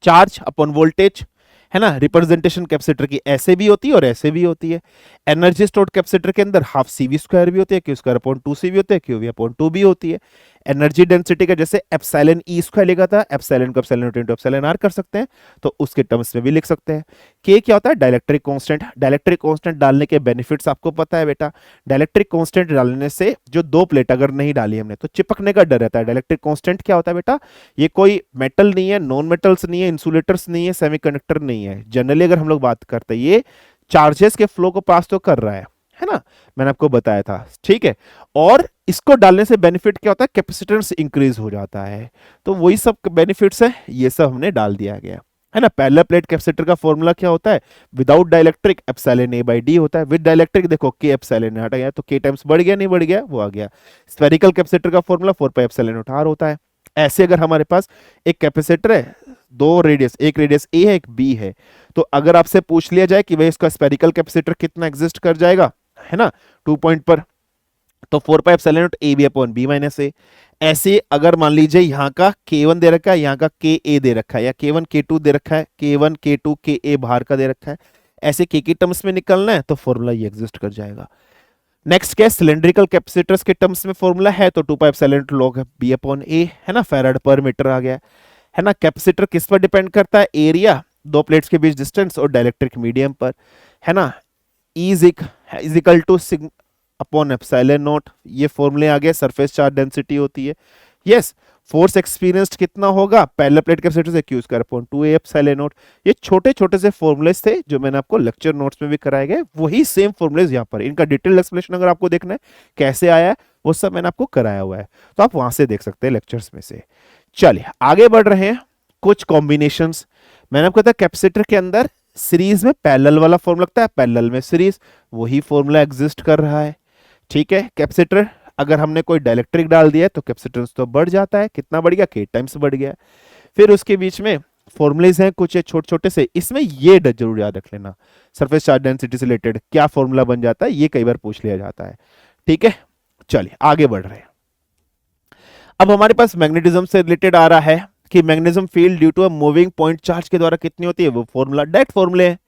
charge upon voltage, है ना। रिप्रेजेंटेशन कैपेसिटर की ऐसे भी होती है और ऐसे भी होती है। एनर्जी स्टोर्ड कैपेसिटर के अंदर हाफ CV² भी होती है, Q²/2C भी होती है, QV/2 भी होती है। एनर्जी डेंसिटी का जैसे एप्सिलॉन E² लिखा था, एप्सिलॉन को εr कर सकते हैं, तो उसके टर्म्स में भी लिख सकते हैं। K क्या होता है, डाइलेक्ट्रिक कांस्टेंट। डाइलेक्ट्रिक कांस्टेंट डालने के बेनिफिट्स आपको पता है बेटा। डाइलेक्ट्रिक कांस्टेंट डालने से जो दो प्लेट अगर नहीं डाली हमने तो चिपकने का डर रहता है। डाइलेक्ट्रिक कांस्टेंट क्या होता है बेटा, ये कोई मेटल नहीं है, नॉन मेटल्स नहीं है, इंसुलेटर्स नहीं है, सेमीकंडक्टर नहीं है। जनरली अगर हम लोग बात करते हैं, ये चार्जेस के फ्लो को पास तो कर रहा है ना, मैंने आपको बताया था, ठीक है। और इसको डालने से बेनिफिट क्या होता है, कैपेसिटेंस इंक्रीज हो जाता है। तो वही सब बेनिफिट्स है, ये सब हमने डाल दिया गया। है ना। पैरेलल प्लेट कैपेसिटर का फॉर्मूला क्या होता है, without dielectric epsilon A by D होता है, विद डाइलेक्ट्रिक देखो के एप्सिलॉन हट गया तो के टाइम्स बढ़ गया, नहीं बढ़ गया, वो आ गया। स्फेरिकल कैपेसिटर का formula 4 pi epsilon naught R होता है। ऐसे अगर हमारे पास एक कैपेसिटर है, दो रेडियस, एक रेडियस ए है एक बी है, तो अगर आपसे पूछ लिया जाए कि भाई इसका स्फेरिकल कैपेसिटर कितना एग्जिस्ट कर जाएगा, है ना, 2 पॉइंट पर, तो 4 pi epsilon naught A B upon B minus A. ऐसे अगर मान लीजिए यहाँ का K1 दे रखा है, यहाँ का KA दे रखा है, या K1 K2 दे रखा है, K1 K2 KA बाहर का दे रखा है, ऐसे K के टर्म्स में निकलना है तो फॉर्मूला ये एग्जिस्ट कर जाएगा। नेक्स्ट क्या है, सिलेंड्रिकल कैपेसिटर्स के टर्म्स में फॉर्मूला है तो 2 pi epsilon naught log B upon A, है ना, फैराड पर मीटर आ गया, है ना। कैपेसिटर किस पर डिपेंड करता है, एरिया, दो प्लेट्स के बीच डिस्टेंस और डाइलेक्ट्रिक मीडियम पर, है ना। E is equal two upon epsilon not, ये फॉर्मूले आ गए, सरफेस चार्ज डेंसिटी होती है। यस, फोर्स एक्सपीरियंस्ड कितना होगा, पैरेलल प्लेट कैपेसिटर से Q square upon 2A epsilon not. ये छोटे छोटे से फॉर्मूलेस थे जो मैंने आपको लेक्चर नोट्स में भी कराए गए, वही सेम फॉर्मूलेस यहाँ पर, इनका डिटेल एक्सप्लेनेशन अगर आपको देखना है कैसे आया है वो सब मैंने आपको कराया हुआ है, तो आप वहां से देख सकते हैं लेक्चर्स में से। चलिए आगे बढ़ रहे हैं, कुछ कॉम्बिनेशंस। मैंने आपको बताया कैपेसिटर के अंदर सीरीज में पैरेलल वाला फॉर्मूला लगता है, पैरेलल में सीरीज, वही फॉर्मूला एग्जिस्ट कर रहा है, ठीक है। कैपेसिटर अगर हमने कोई डाइलेक्ट्रिक डाल दिया तो कैपेसिटेंस तो बढ़ जाता है, कितना बढ़ गया, K टाइम्स बढ़ गया। फिर उसके बीच में फॉर्मूलेज हैं कुछ छोटे छोटे से, इसमें ये जरूर याद रख लेना, सरफेस चार्ज डेंसिटी से रिलेटेड क्या फॉर्मूला बन जाता है, ये कई बार पूछ लिया जाता है, ठीक है। चलिए आगे बढ़ रहे हैं। अब हमारे पास मैग्नेटिज्म से रिलेटेड आ रहा है कि magnetism field due to a moving point charge के द्वारा कितनी होती है, वो फॉर्मूला डायरेक्ट फॉर्मूले है,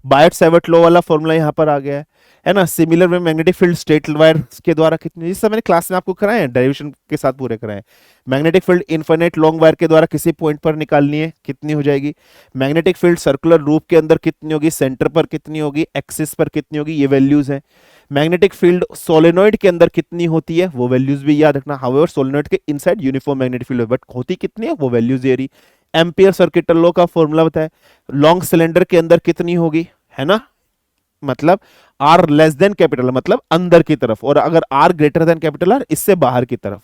बायट-सैवर्ट लॉ वाला फॉर्मूला यहाँ पर आ गया है ना। सिमिलर में मैग्नेटिक फील्ड स्ट्रेट वायर के द्वारा कितनी, जिस मैंने क्लास में आपको कराए हैं, डेरिवेशन के साथ पूरे कराए हैं। Magnetic field infinite long wire के द्वारा किसी पॉइंट पर निकालनी है, कितनी हो जाएगी। मैग्नेटिक फील्ड सर्कुलर लूप के अंदर कितनी होगी, सेंटर पर कितनी होगी, एक्सिस पर कितनी होगी, ये वैल्यूज है। मैग्नेटिक फील्ड सोलेनॉइड के अंदर कितनी होती है, वो वैल्यूज भी याद रखना। हाउएवर सोलेनॉइड के inside uniform magnetic field, but होती कितनी है वो वैल्यूज ये रही। एम्पियर सर्किटल लॉ का फॉर्मूला बताया, लॉन्ग सिलेंडर के अंदर कितनी होगी, है ना, मतलब R लेस देन कैपिटल मतलब अंदर की तरफ, और अगर R greater than capital R इससे बाहर की तरफ।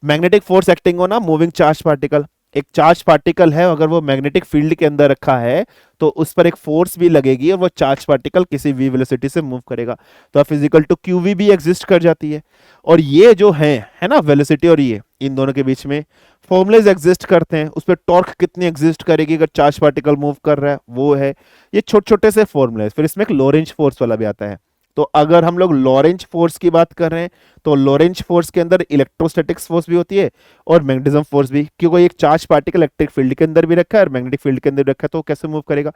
Magnetic force acting on a moving charge particle, एक चार्ज पार्टिकल है अगर वो मैग्नेटिक फील्ड के अंदर रखा है तो उस पर एक फोर्स भी लगेगी और वो चार्ज पार्टिकल किसी v वेलोसिटी से मूव करेगा, तो फिजिकल टू qv भी एग्जिस्ट कर जाती है। और ये जो है ना, वेलोसिटी और ये, इन दोनों के बीच में फॉर्मुलेज एग्जिस्ट करते हैं, उस पर टॉर्क कितनी एग्जिस्ट करेगी अगर चार्ज पार्टिकल मूव कर रहा है, वो है। ये छोटे छोटे से फॉर्मुलेज। फिर इसमें एक लॉरेंज फोर्स वाला भी आता है, तो अगर हम लोग लॉरेंज फोर्स की बात कर रहे हैं तो लॉरेंज फोर्स के अंदर इलेक्ट्रोस्टैटिक्स फोर्स भी होती है और मैग्नेटिज्म फोर्स भी, क्योंकि एक चार्ज पार्टिकल इलेक्ट्रिक फील्ड के अंदर भी रखा है और मैग्नेटिक फील्ड के अंदर भी रखा है, तो कैसे मूव करेगा।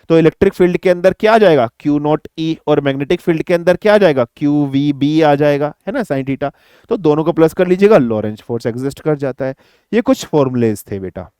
तो इलेक्ट्रिक फील्ड के अंदर क्या आ जाएगा, Q नॉट E, और मैग्नेटिक फील्ड के अंदर क्या आ जाएगा, QVB आ जाएगा, है ना, साइन थीटा। तो दोनों को प्लस कर लीजिएगा, लॉरेंज फोर्स एग्जिस्ट कर जाता है। ये कुछ फॉर्मुलेज थे बेटा।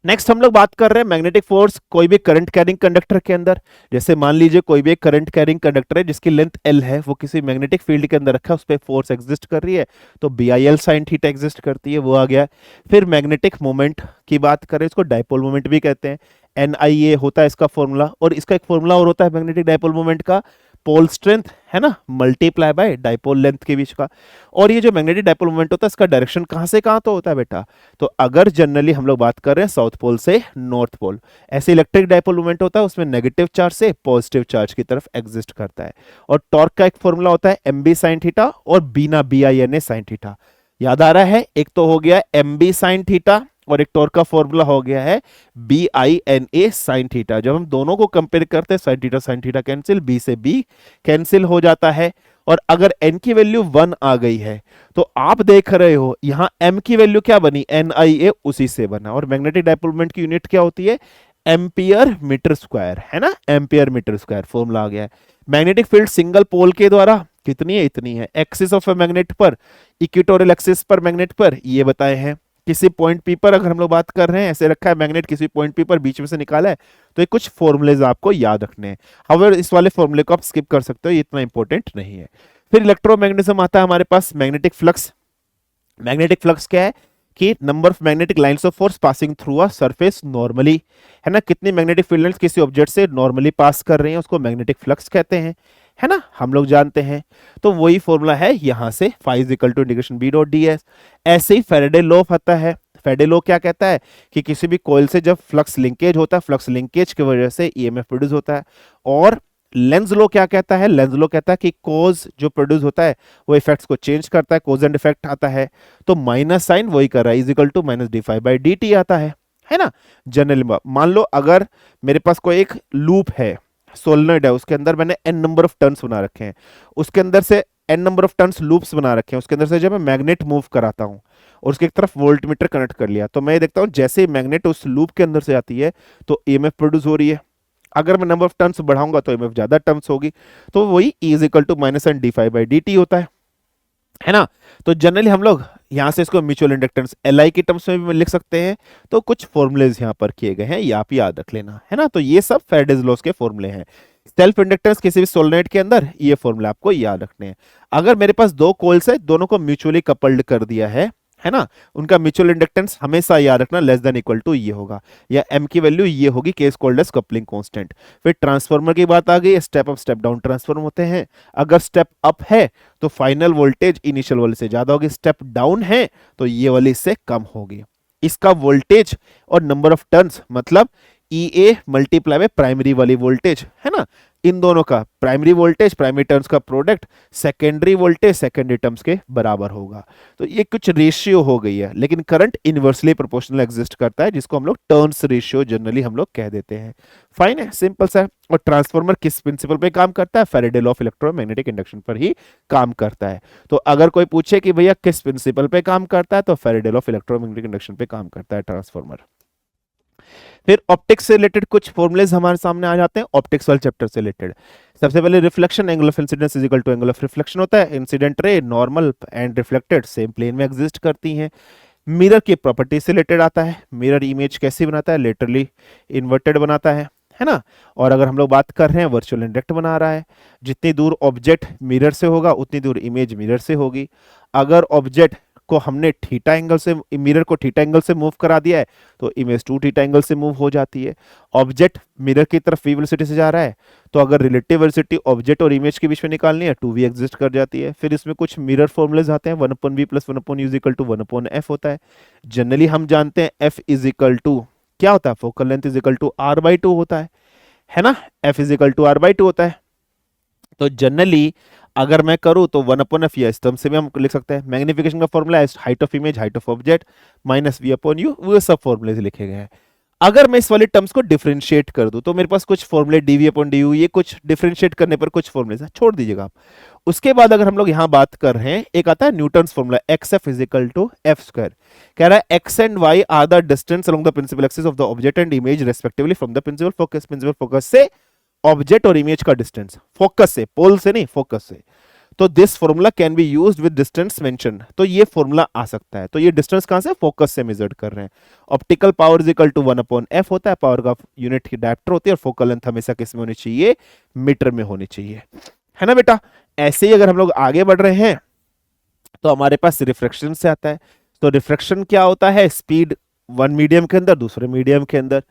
नेक्स्ट हम लोग बात कर रहे हैं मैग्नेटिक फोर्स कोई भी करंट कैरिंग कंडक्टर के अंदर। जैसे मान लीजिए कोई भी एक करंट कैरिंग कंडक्टर है जिसकी लेंथ L है, वो किसी मैग्नेटिक फील्ड के अंदर रखा है, उस पर फोर्स एग्जिस्ट कर रही है, तो BIL साइन थीटा एग्जिस्ट करती है, वो आ गया। फिर मैग्नेटिक मोमेंट की बात करें, इसको डाइपोल मोमेंट भी कहते हैं, NIA होता है इसका फॉर्मूला। और इसका एक फॉर्मूला और होता है मैग्नेटिक डाइपोल मोमेंट का, पोल स्ट्रेंथ, है ना, मल्टीप्लाई बाय डाइपोल लेंथ के बीच का। और ये जो मैग्नेटिक डाइपोल मोमेंट होता है इसका डायरेक्शन कहां से कहां तो होता है बेटा, तो अगर जनरली हम लोग बात कर रहे हैं साउथ पोल से नॉर्थ पोल, ऐसे इलेक्ट्रिक डाइपोल मोमेंट होता है उसमें नेगेटिव चार्ज से पॉजिटिव चार्ज की तरफ एग्जिस्ट करता है। और टॉर्क का एक फॉर्मूला होता है MB साइन थीटा और बीना BINA साइन थीटा। याद आ रहा है, एक तो हो गया MB साइन थीटा और एक टॉर्क का फॉर्मूला हो गया है BINA साइन थीटा। जब हम दोनों को कंपेयर करते हैं, साइन थीटा कैंसिल, B से B कैंसिल हो जाता है। और अगर n की वैल्यू 1 आ गई है तो आप देख रहे हो यहां m की वैल्यू क्या बनी, NIA उसी से बना। और मैग्नेटिक डाइपोल मोमेंट की यूनिट क्या होती है, एम्पियर मीटर स्क्वायर, है ना, एम्पियर मीटर स्क्वायर फॉर्मूला आ गया है। मैग्नेटिक फील्ड सिंगल पोल के द्वारा कितनी है, इतनी है। एक्सिस ऑफ ए मैग्नेट पर, इक्वेटोरियल एक्सिस पर मैग्नेट पर, ये बताए हैं। किसी पॉइंट पी पर अगर हम लोग बात कर रहे हैं, ऐसे रखा है मैग्नेट, किसी पॉइंट पी पर बीच में से निकाला है, तो ये कुछ फॉर्मुलेज आपको याद रखने हैं। हाउएवर इस वाले फॉर्मूले को आप स्किप कर सकते हो, ये इतना इंपॉर्टेंट नहीं है। फिर इलेक्ट्रोमैग्नेटिज्म आता है हमारे पास, मैग्नेटिक फ्लक्स। मैग्नेटिक फ्लक्स क्या है कि number of magnetic lines of force passing through a surface normally, है ना, कितनी मैग्नेटिक फील्ड लाइंस किसी ऑब्जेक्ट से नॉर्मली पास कर रहे हैं, उसको मैग्नेटिक फ्लक्स कहते हैं, है ना, हम लोग जानते हैं। तो वही फॉर्मूला है यहां से, phi is equal to integration B dot ds। ऐसे ही फैराडे लॉ आता है। फेडे लॉ क्या कहता है कि किसी भी कॉइल से जब फ्लक्स लिंकेज होता है, फ्लक्स लिंकेज की वजह से ईएमएफ प्रोड्यूस होता है। और लेंज लॉ क्या कहता है, लेंज लॉ कहता है कि कॉज जो प्रोड्यूस होता है वो इफेक्ट्स को चेंज करता है, कॉज एंड इफेक्ट आता है, तो माइनस साइन वही कर रहा है, is equal to minus D phi by D T आता है ना। जनरली मान लो अगर मेरे पास कोई एक लूप है, सोलेनॉइड है, उसके अंदर मैंने n नंबर ऑफ टर्न्स बना रखे हैं, उसके अंदर से n number of turns loops बना रखे हैं, उसके अंदर से जब मैं मैग्नेट मूव कराता हूं और उसके एक तरफ वोल्टमीटर कनेक्ट कर लिया, तो मैं ये देखता हूं जैसे ही मैग्नेट उस लूप के अंदर से आती है तो ईएमएफ प्रोड्यूस हो रही है। अगर मैं नंबर ऑफ टर्न्स बढ़ाऊंगा तो ईएमएफ ज्यादा टर्न्स होगी, तो वही E is equal to minus N D phi by D T होता है ना। तो जनरली हम लोग यहां से इसको म्यूचुअल इंडक्टेंस Li की टर्म्स में भी लिख सकते हैं। तो कुछ फॉर्मुलेज यहां पर किए गए हैं, ये आप याद रख लेना, है ना। तो ये सब फैराडेज लॉस के फॉर्मूले हैं। सेल्फ इंडक्टेंस किसी भी सोलेनॉइड के अंदर, ये फॉर्मूला आपको याद रखने हैं। अगर मेरे पास दो कॉइल्स है, दोनों को म्यूचुअली कपल्ड कर दिया है ना, उनका म्यूचुअल इंडक्टेंस हमेशा याद रखना लेस देन इक्वल टू ये होगा, या एम की वैल्यू ये होगी, case called as coupling constant. फिर ट्रांसफार्मर की बात आ गई, step up step down transformer होते हैं। अगर स्टेप अप है तो फाइनल वोल्टेज इनिशियल वाले से ज्यादा होगी, स्टेप डाउन है तो ये वाली इससे कम होगी। इसका वोल्टेज और नंबर ऑफ टर्न्स मतलब EA मल्टीप्लाई में प्राइमरी वाली वोल्टेज, है ना, इन दोनों का प्राइमरी वोल्टेज प्राइमरी टर्म्स का product secondary voltage secondary terms के बराबर होगा। तो ये कुछ रेशियो हो गई है, लेकिन करंट इनवर्सली प्रोपोर्शनल एग्जिस्ट करता है, जिसको हम लोग टर्न्स रेशियो जनरली हम लोग कह देते हैं। फाइन है, सिंपल सा है। और ट्रांसफार्मर किस प्रिंसिपल पे काम करता है, Faraday law of electromagnetic induction पर ही काम करता है। तो अगर कोई पूछे कि भैया किस प्रिंसिपल पे काम करता है, तो Faraday law of electromagnetic induction पे काम करता है ट्रांसफार्मर। फिर ऑप्टिक्स से रिलेटेड कुछ फॉर्मुलेज हमारे सामने आ जाते हैं, ऑप्टिक्स वाले चैप्टर से रिलेटेड। सबसे पहले reflection angle of incidence is equal to angle of reflection होता है। Incident ray normal and reflected same plane में एग्जिस्ट करती हैं। मिरर की प्रॉपर्टी से रिलेटेड आता है, मिरर इमेज कैसी बनाता है, लेटरली इन्वर्टेड बनाता है ना। और अगर हम लोग बात कर रहे हैं वर्चुअल इंडक्ट बना रहा है, जितनी दूर ऑब्जेक्ट मिरर से होगा उतनी दूर इमेज मिरर से होगी। अगर ऑब्जेक्ट को हमने थीटा एंगल से, मिरर को थीटा एंगल से मूव करा दिया है तो इमेज 2 थीटा एंगल से मूव हो जाती है। ऑब्जेक्ट मिरर की तरफ v वेलोसिटी से जा रहा है, तो अगर रिलेटिव वेलोसिटी ऑब्जेक्ट और इमेज के बीच में निकालनी है 2v एग्जिस्ट कर जाती है। फिर इसमें कुछ मिरर फॉर्मुलेज आते हैं, 1/v plus 1/u is equal to 1/f होता है। जनरली हम जानते हैं f इज इक्वल टू क्या होता है, focal length is equal to r/2 होता है ना, f is equal to r/2 होता है। तो जनरली अगर मैं करूं तो 1/f या इस टर्म से भी हम लिख सकते हैं। मैग्निफिकेशन का फॉर्मूला है height of image height of object minus v/u, वो सब फॉर्मूले लिखे गए हैं। अगर मैं इस वाले टर्म्स को डिफरेंशिएट कर दूं तो मेरे पास कुछ फॉर्मूले dv/du, ये कुछ डिफरेंशिएट करने पर कुछ फॉर्मूले छोड़ दीजिएगा आप। उसके बाद अगर हम लोग यहां बात कर रहे हैं, एक आता है Newton's formula xf is equal to f square. कह रहा है x and y are the distance along the principal axis of the object and image respectively from the principal focus. Principal focus से ऑब्जेक्ट और इमेज का डिस्टेंस, फोकस से, पोल से नहीं, फोकस से। तो this formula can be used with distance mention, तो ये फॉर्मूला आ सकता है। तो ये डिस्टेंस कहां से, फोकस से मेजर कर रहे हैं। Optical power is equal to 1/f होता है, पावर का यूनिट की डायप्टर होती है, और फोकल लेंथ हमेशा किस में होनी चाहिए, मीटर में होनी चाहिए, है ना बेटा। ऐसे ही अगर हम लोग आगे बढ़ रहे हैं तो हमारे पास रिफ्रैक्शन से आता है। तो रिफ्रैक्शन क्या होता है, स्पीड वन मीडियम के अंदर दूसरे मीडियम के अंदर,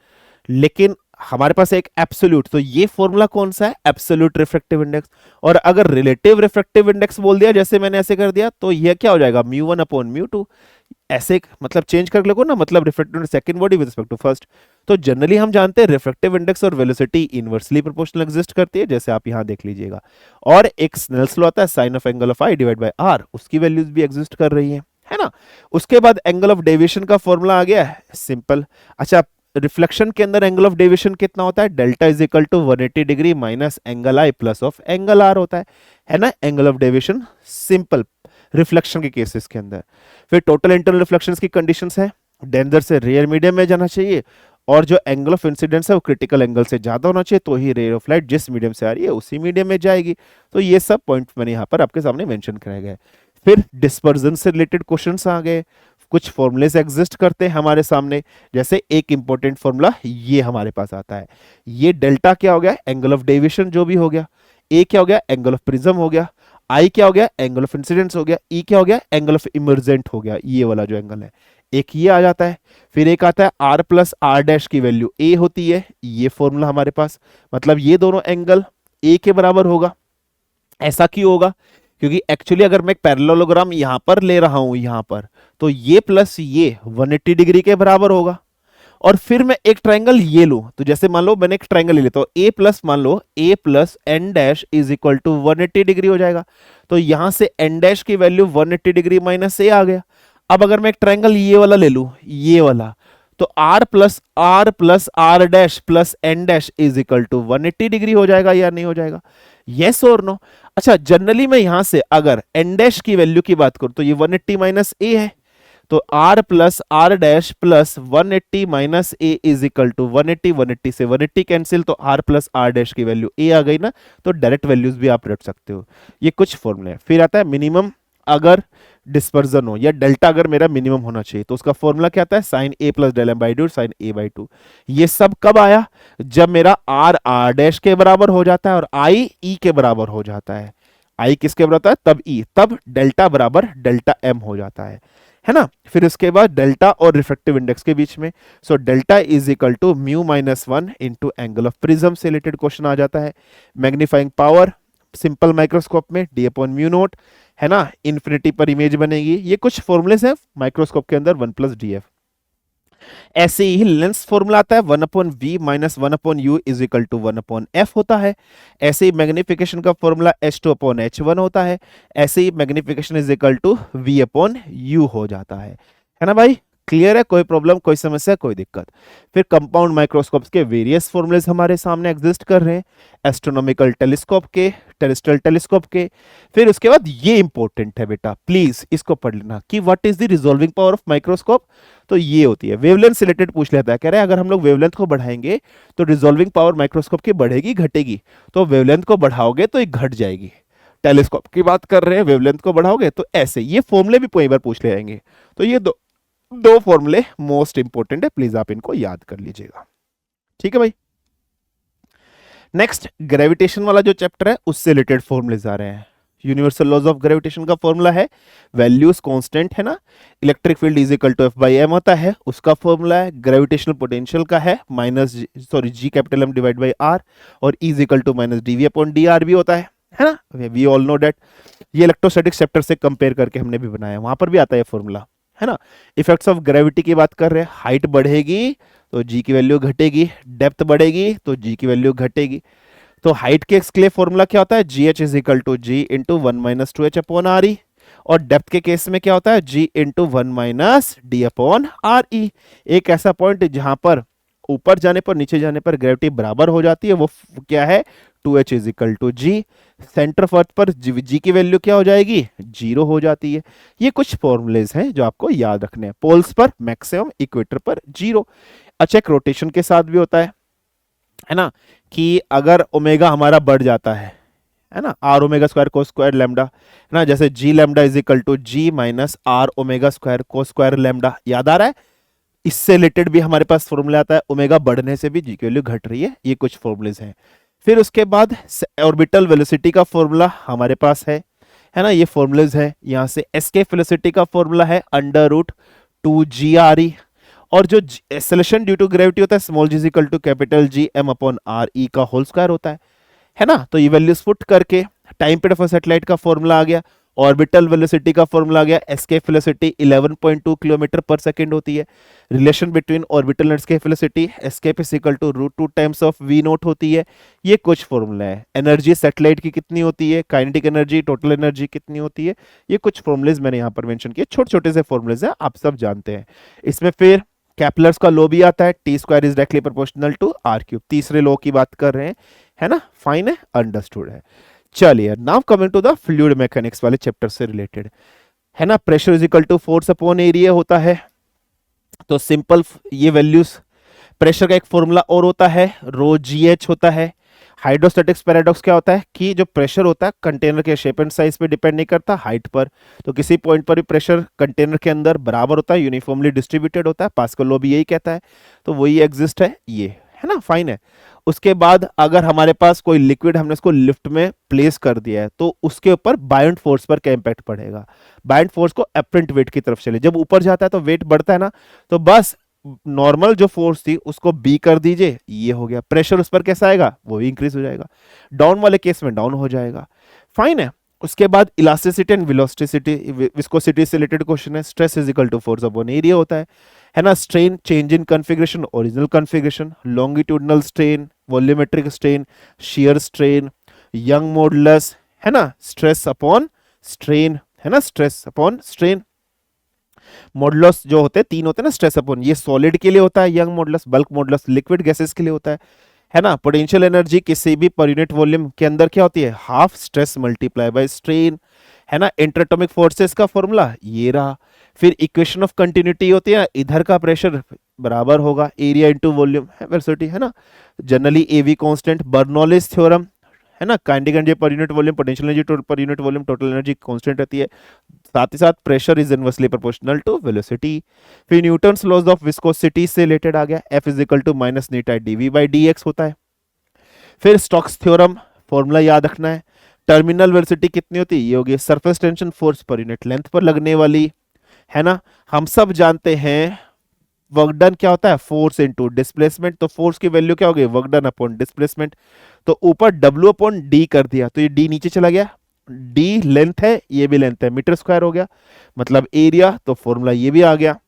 लेकिन हमारे पास एक एब्सोल्यूट, तो ये फॉर्मूला कौन सा है, एब्सोल्यूट रिफ्रैक्टिव इंडेक्स। और अगर रिलेटिव रिफ्रैक्टिव इंडेक्स बोल दिया, जैसे मैंने ऐसे कर दिया, तो ये क्या हो जाएगा, μ1/μ2। ऐसे मतलब चेंज कर लो ना, मतलब refractive second body with respect to first. तो जनरली हम जानते हैं रिफ्रैक्टिव इंडेक्स और वेलोसिटी इनवर्सली प्रोपोर्शनल एग्जिस्ट करती है, जैसे आप यहां देख लीजिएगा। और एक स्नेल्स लॉ आता है, sine of angle of I divide by R, उसकी वैल्यूज भी एग्जिस्ट कर रही है ना। उसके बाद एंगल ऑफ डेविएशन का फॉर्मूला आ गया है, सिंपल। अच्छा, रिफ्लेक्शन के अंदर एंगल ऑफ डेविएशन कितना होता है, delta is equal to 180 degree minus angle i plus of angle r होता है ना। Angle of deviation simple reflection के केसेस के अंदर। फिर टोटल इंटरनल रिफ्लेक्शन की कंडीशंस है, डेंजर से रेयर मीडियम में जाना चाहिए, और जो एंगल ऑफ इंसिडेंस है वो क्रिटिकल एंगल से ज्यादा होना चाहिए, तो ही रेयर ऑफ लाइट जिस मीडियम से आ रही है उसी मीडियम में जाएगी। तो ये सब पॉइंट मैंने यहाँ पर आपके सामने मेंशन कराए गए। फिर डिस्पर्जन से रिलेटेड क्वेश्चंस आ गए, कुछ फॉर्मूलेस एग्जिस्ट करते हैं हमारे सामने। जैसे एक इंपॉर्टेंट फॉर्मूला ये हमारे पास आता है, ये डेल्टा क्या हो गया, एंगल ऑफ डेविएशन जो भी हो गया, ए क्या हो गया, एंगल ऑफ प्रिज्म हो गया, आई क्या हो गया, एंगल ऑफ इंसिडेंस हो गया, ई क्या हो गया, एंगल ऑफ इमर्जेंट हो गया, ये वाला जो एंगल है, एक ये आ जाता है। फिर एक आता है आर प्लस आर डैश की वैल्यू ए होती है, ये फॉर्मूला हमारे पास, मतलब ये दोनों एंगल ए के बराबर होगा। ऐसा क्यों होगा, क्योंकि एक्चुअली अगर मैं एक पैरेललोग्राम यहां पर ले रहा हूं यहां पर, तो ये प्लस ये 180 डिग्री के बराबर होगा। और फिर मैं एक ट्रायंगल ये लूं, तो जैसे मान लो मैंने एक ट्रायंगल ले लिया, तो ए प्लस, मान लो A plus N dash is equal to 180 degree हो जाएगा। तो यहां से एन डैश की वैल्यू 180 डिग्री माइनस ए आ गया। अब अगर मैं एक ट्रायंगल ये वाला ले लूं, ये वाला, तो r r dash plus N dash is equal to 180 degree हो जाएगा या नहीं हो जाएगा? यस और नो? अच्छा, जनरली मैं यहां से अगर एन डैश की वैल्यू की बात करूं तो ये 180 माइनस ए है, तो r plus r dash plus 180 minus a is equal to 180, 180 से 180 कैंसिल, तो r प्लस आर डैश की वैल्यू a आ गई ना, तो डायरेक्ट वैल्यूज भी आप रख सकते हो। ये कुछ फॉर्मूले हैं। फिर आता है मिनिमम अगर डिस्पर्जन हो, या डेल्टा अगर मेरा मिनिमम होना चाहिए, तो उसका फॉर्मूला क्या आता है? Sine a plus del m by d sine a by two. ये सब कब आया? जब मेरा आर डैश के बराबर हो जाता है और आई ई के बराबर हो जाता है। आई किसके बराबर होता है? तब ई, तब डेल्टा बराबर डेल्टा एम हो जाता है ना। फिर उसके बाद डेल्टा और रिफ्रैक्टिव इंडेक्स के बीच में, सो delta is equal to mu minus 1 into angle of prism से रिलेटेड क्वेश्चन आ जाता है। मैग्नीफाइंग पावर सिंपल माइक्रोस्कोप में डी अपॉन म्यू नोट, है ना, इन्फिनिटी पर इमेज बनेगी। ये कुछ फॉर्मूलेस हैं माइक्रोस्कोप के अंदर, 1 प्लस डी एफ। ऐसे ही लेंस फॉर्मूला आता है 1 upon V minus 1 upon U is equal to 1 upon F होता है। ऐसे ही मैग्निफिकेशन का फॉर्मूला H2 अपॉन H1 होता है। ऐसे ही magnification is equal to V upon U हो जाता है ना भाई? क्लियर है? कोई प्रॉब्लम, कोई समस्या, कोई दिक्कत? फिर कंपाउंड माइक्रोस्कोप्स के वेरियस फॉर्मूलेस हमारे सामने एग्जिस्ट कर रहे हैं, एस्ट्रोनॉमिकल टेलीस्कोप के, टेरेस्ट्रियल टेलीस्कोप के। फिर उसके बाद ये इंपॉर्टेंट है बेटा, प्लीज इसको पढ़ लेना कि what is the resolving power of microscope. तो ये होती है वेवलेंथ से रिलेटेड पूछ लेता है, कह रहा है अगर हम लोग वेवलेंथ को बढ़ाएंगे तो रिजॉल्विंग पावर माइक्रोस्कोप की बढ़ेगी घटेगी? तो वेवलेंथ को बढ़ाओगे तो ये घट जाएगी। टेलीस्कोप की बात कर रहे हैं, वेवलेंथ को बढ़ाओगे तो ऐसे। ये फॉर्मूले भी कई बार पूछ ले जाएंगे, तो ये दो फॉर्मूले मोस्ट इंपोर्टेंट है, प्लीज आप इनको याद कर लीजिएगा। ठीक है भाई? नेक्स्ट ग्रेविटेशन वाला जो चैप्टर है उससे रिलेटेड फॉर्मूलेज आ रहे हैं। यूनिवर्सल लॉज ऑफ ग्रेविटेशन का फॉर्मूला है वैल्यूज कांस्टेंट, है ना। Electric field is equal to F by M होता है, उसका फॉर्मूला है। ग्रेविटेशनल पोटेंशियल का है G capital M divide by R, और is equal to minus D V upon D R भी होता है ना। We all know that. ये इलेक्ट्रोस्टैटिक चैप्टर से कंपेयर करके हमने भी बनाया, वहां पर भी आता है फॉर्मूला, है ना। इफेक्ट्स ऑफ ग्रेविटी की बात कर रहे हैं, हाइट बढ़ेगी तो जी की वैल्यू घटेगी, डेप्थ बढ़ेगी तो जी की वैल्यू घटेगी। तो हाइट के लिए फॉर्मूला क्या होता है? G H is equal to G into 1 minus 2h upon are E. और डेप्थ के केस में क्या होता है? G into 1 minus D upon are E. एक ऐसा पॉइंट जहां पर ऊपर जाने पर नीचे जाने पर ग्रेविटी बराबर हो जाती है, वो क्या है? 2h is equal to ji. Centre of earth पर जी की वैल्यू क्या हो जाएगी? 0 हो जाती है। ये कुछ फॉर्मूलेज हैं जो आपको याद रखने हैं। पोल्स पर मैक्सिमम, इक्वेटर पर 0। अच्छा, एक रोटेशन के साथ भी होता है ना, कि अगर ओमेगा हमारा बढ़ जाता है ना, R omega square cos square lambda, है ना, जैसे G lambda is equal to G minus R omega square cos square lambda, याद आ रहा है? इससे रिलेटेड भी हमारे पास फॉर्मूला आता है, ओमेगा बढ़ने से भी जी की वैल्यू घट रही है। ये कुछ फॉर्मूलेज हैं। फिर उसके बाद ऑर्बिटल वेलोसिटी का फॉर्मूला हमारे पास है ना, ये फॉर्मूलेज है। यहाँ से एस्केप वेलोसिटी का फॉर्मूला है अंडर रूट 2GRE। और जो एक्सेलरेशन ड्यू टू ग्रेविटी होता है small g equal to capital g m upon are e का होल स्क्वायर होता है ना। तो ये वैल्यूज पुट करके टाइम पीरियड ऑफ सैटेलाइट का फॉर्मूला आ गया, ऑर्बिटल वेलोसिटी का फॉर्मूला आ गया। Escape velocity 11.2 kilometre per second होती है। Relation between orbital and escape velocity, escape is equal to root 2 times of v nought होती है। ये कुछ फॉर्मूला है। एनर्जी सैटेलाइट की कितनी होती है, काइनेटिक एनर्जी, टोटल एनर्जी कितनी होती है, ये कुछ फॉर्मूलेज मैंने यहाँ पर मेंशन किए। छोटे छोटे से फॉर्मूलेज हैं, आप सब जानते हैं। इसमें फिर कैपलर्स का लॉ भी आता है, t square is directly proportional to r cube. तीसरे लॉ की बात कर रहे हैं, है ना। फाइन है, अंडरस्टूड है। चलिए now coming to the fluid mechanics वाले चैप्टर से रिलेटेड, है ना। Pressure is equal to force upon area होता है। तो सिंपल ये वैल्यूज, प्रेशर का एक फॉर्मूला और होता है, रो जी एच होता है। हाइड्रोस्टैटिक्स पैराडॉक्स क्या होता है कि जो प्रेशर होता है कंटेनर के शेप एंड साइज पे डिपेंड नहीं करता, हाइट पर। तो किसी पॉइंट पर भी प्रेशर कंटेनर के अंदर बराबर होता है, यूनिफॉर्मली डिस्ट्रीब्यूटेड होता है। पास्कल लॉ भी यही कहता है, तो वही एग्जिस्ट है है ना। फाइन है। उसके बाद अगर हमारे पास कोई लिक्विड, हमने उसको लिफ्ट में प्लेस कर दिया है, तो उसके ऊपर बायोंट फोर्स पर क्या इंपैक्ट पड़ेगा? बायोंट फोर्स को एपरेंट वेट की तरफ चले, जब ऊपर जाता है तो वेट बढ़ता है ना, तो बस नॉर्मल जो फोर्स थी उसको बी कर दीजिए, ये हो गया। प्रेशर उस पर कैसा आएगा? वो भी इंक्रीज हो जाएगा। डाउन वाले केस में डाउन हो जाएगा। फाइन है। उसके बाद इलास्टिसिटी एंड वेलोसिटी विस्कोसिटी से रिलेटेड क्वेश्चन है। Stress is equal to force upon area होता है ना। Strain change in configuration, original configuration, longitudinal strain, volumetric strain, shear strain, Young modulus, है ना, स्ट्रेस अपॉन स्ट्रेन, है ना, स्ट्रेस अपॉन स्ट्रेन। मॉडुलस जो होते हैं तीन होते हैं ना, स्ट्रेस अपॉन, ये सॉलिड के लिए होता है young modulus, bulk modulus liquid gases के लिए होता है ना। पोटेंशियल एनर्जी किसी भी पर यूनिट वॉल्यूम के अंदर क्या होती है, half stress multiply by strain, है ना। इंटरएटॉमिक फोर्सेस का फॉर्मूला ये रहा। फिर इक्वेशन ऑफ कंटिन्यूटी होती है, इधर का प्रेशर बराबर होगा एरिया इनटू वॉल्यूम वेलोसिटी, है ना। Generally a v constant, Bernoulli's theorem, है ना। Kinetic energy per unit volume, potential energy per unit volume, total energy constant रहती है। साथ ही साथ pressure is inversely proportional to velocity. फिर न्यूटन्स लॉज ऑफ विस्कोसिटी से रिलेटेड आ गया, F is equal to minus eta dv by dx होता है। फिर स्टोक्स थ्योरम फॉर्मूला याद रखना है। टर्मिनल वेलोसिटी कितनी होती है, ये होगी सरफेस टेंशन फोर्स पर यूनिट लेंथ पर लगने वाली, है ना। हम सब जानते हैं वर्क डन क्या होता है, फोर्स इनटू डिस्प्लेसमेंट, तो फोर्स की वैल्यू क्या होगी, वर्क डन अपॉन डिस्प्लेसमेंट। तो ऊपर W अपॉन डी कर दिया, तो ये D नीचे चला गया, D लेंथ है, ये भी लेंथ है, मीटर स्क्वायर हो गया, मतलब एरिया, तो फॉर्मूला ये भी आ गया।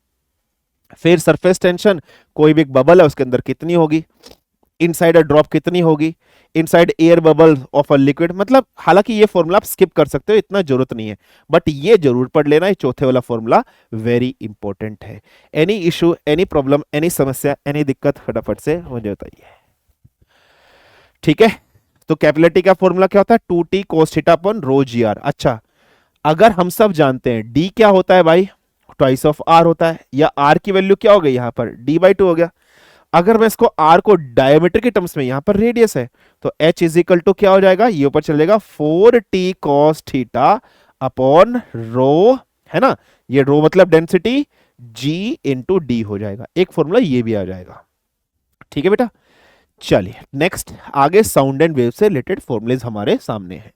फिर सरफेस टेंशन, कोई भी एक बबल है उसके अंदर कितनी होगी, इनसाइड अ ड्रॉप कितनी होगी, inside air bubble of a liquid, मतलब हालांकि ये फॉर्मूला आप स्किप कर सकते हो, इतना जरूरत नहीं है, बट ये जरूर पढ़ लेना, ये चौथे वाला फॉर्मूला वेरी इंपॉर्टेंट है। Any issue, any problem, any समस्या, एनी दिक्कत फटाफट से मुझे बताइए, ठीक है। तो कैपिलरिटी का फॉर्मूला क्या होता है, 2t cos theta upon rho g r. अच्छा, अगर हम सब जानते हैं d क्या होता है भाई, ट्वाइस ऑफ r होता है, या r की वैल्यू क्या हो गई यहां पर d/2 हो गया। अगर मैं इसको r को डायमीटर के टर्म्स में, यहां पर रेडियस है, तो h इज इक्वल टू क्या हो जाएगा, ये ऊपर चलेगा 4t cos थीटा अपॉन रो, है ना। ये रो मतलब डेंसिटी, g इंटू डी हो जाएगा, एक फॉर्मूला ये भी आ जाएगा, ठीक है बेटा। चलिए नेक्स्ट, आगे साउंड एंड वेव से रिलेटेड फॉर्मूलेज हमारे सामने हैं।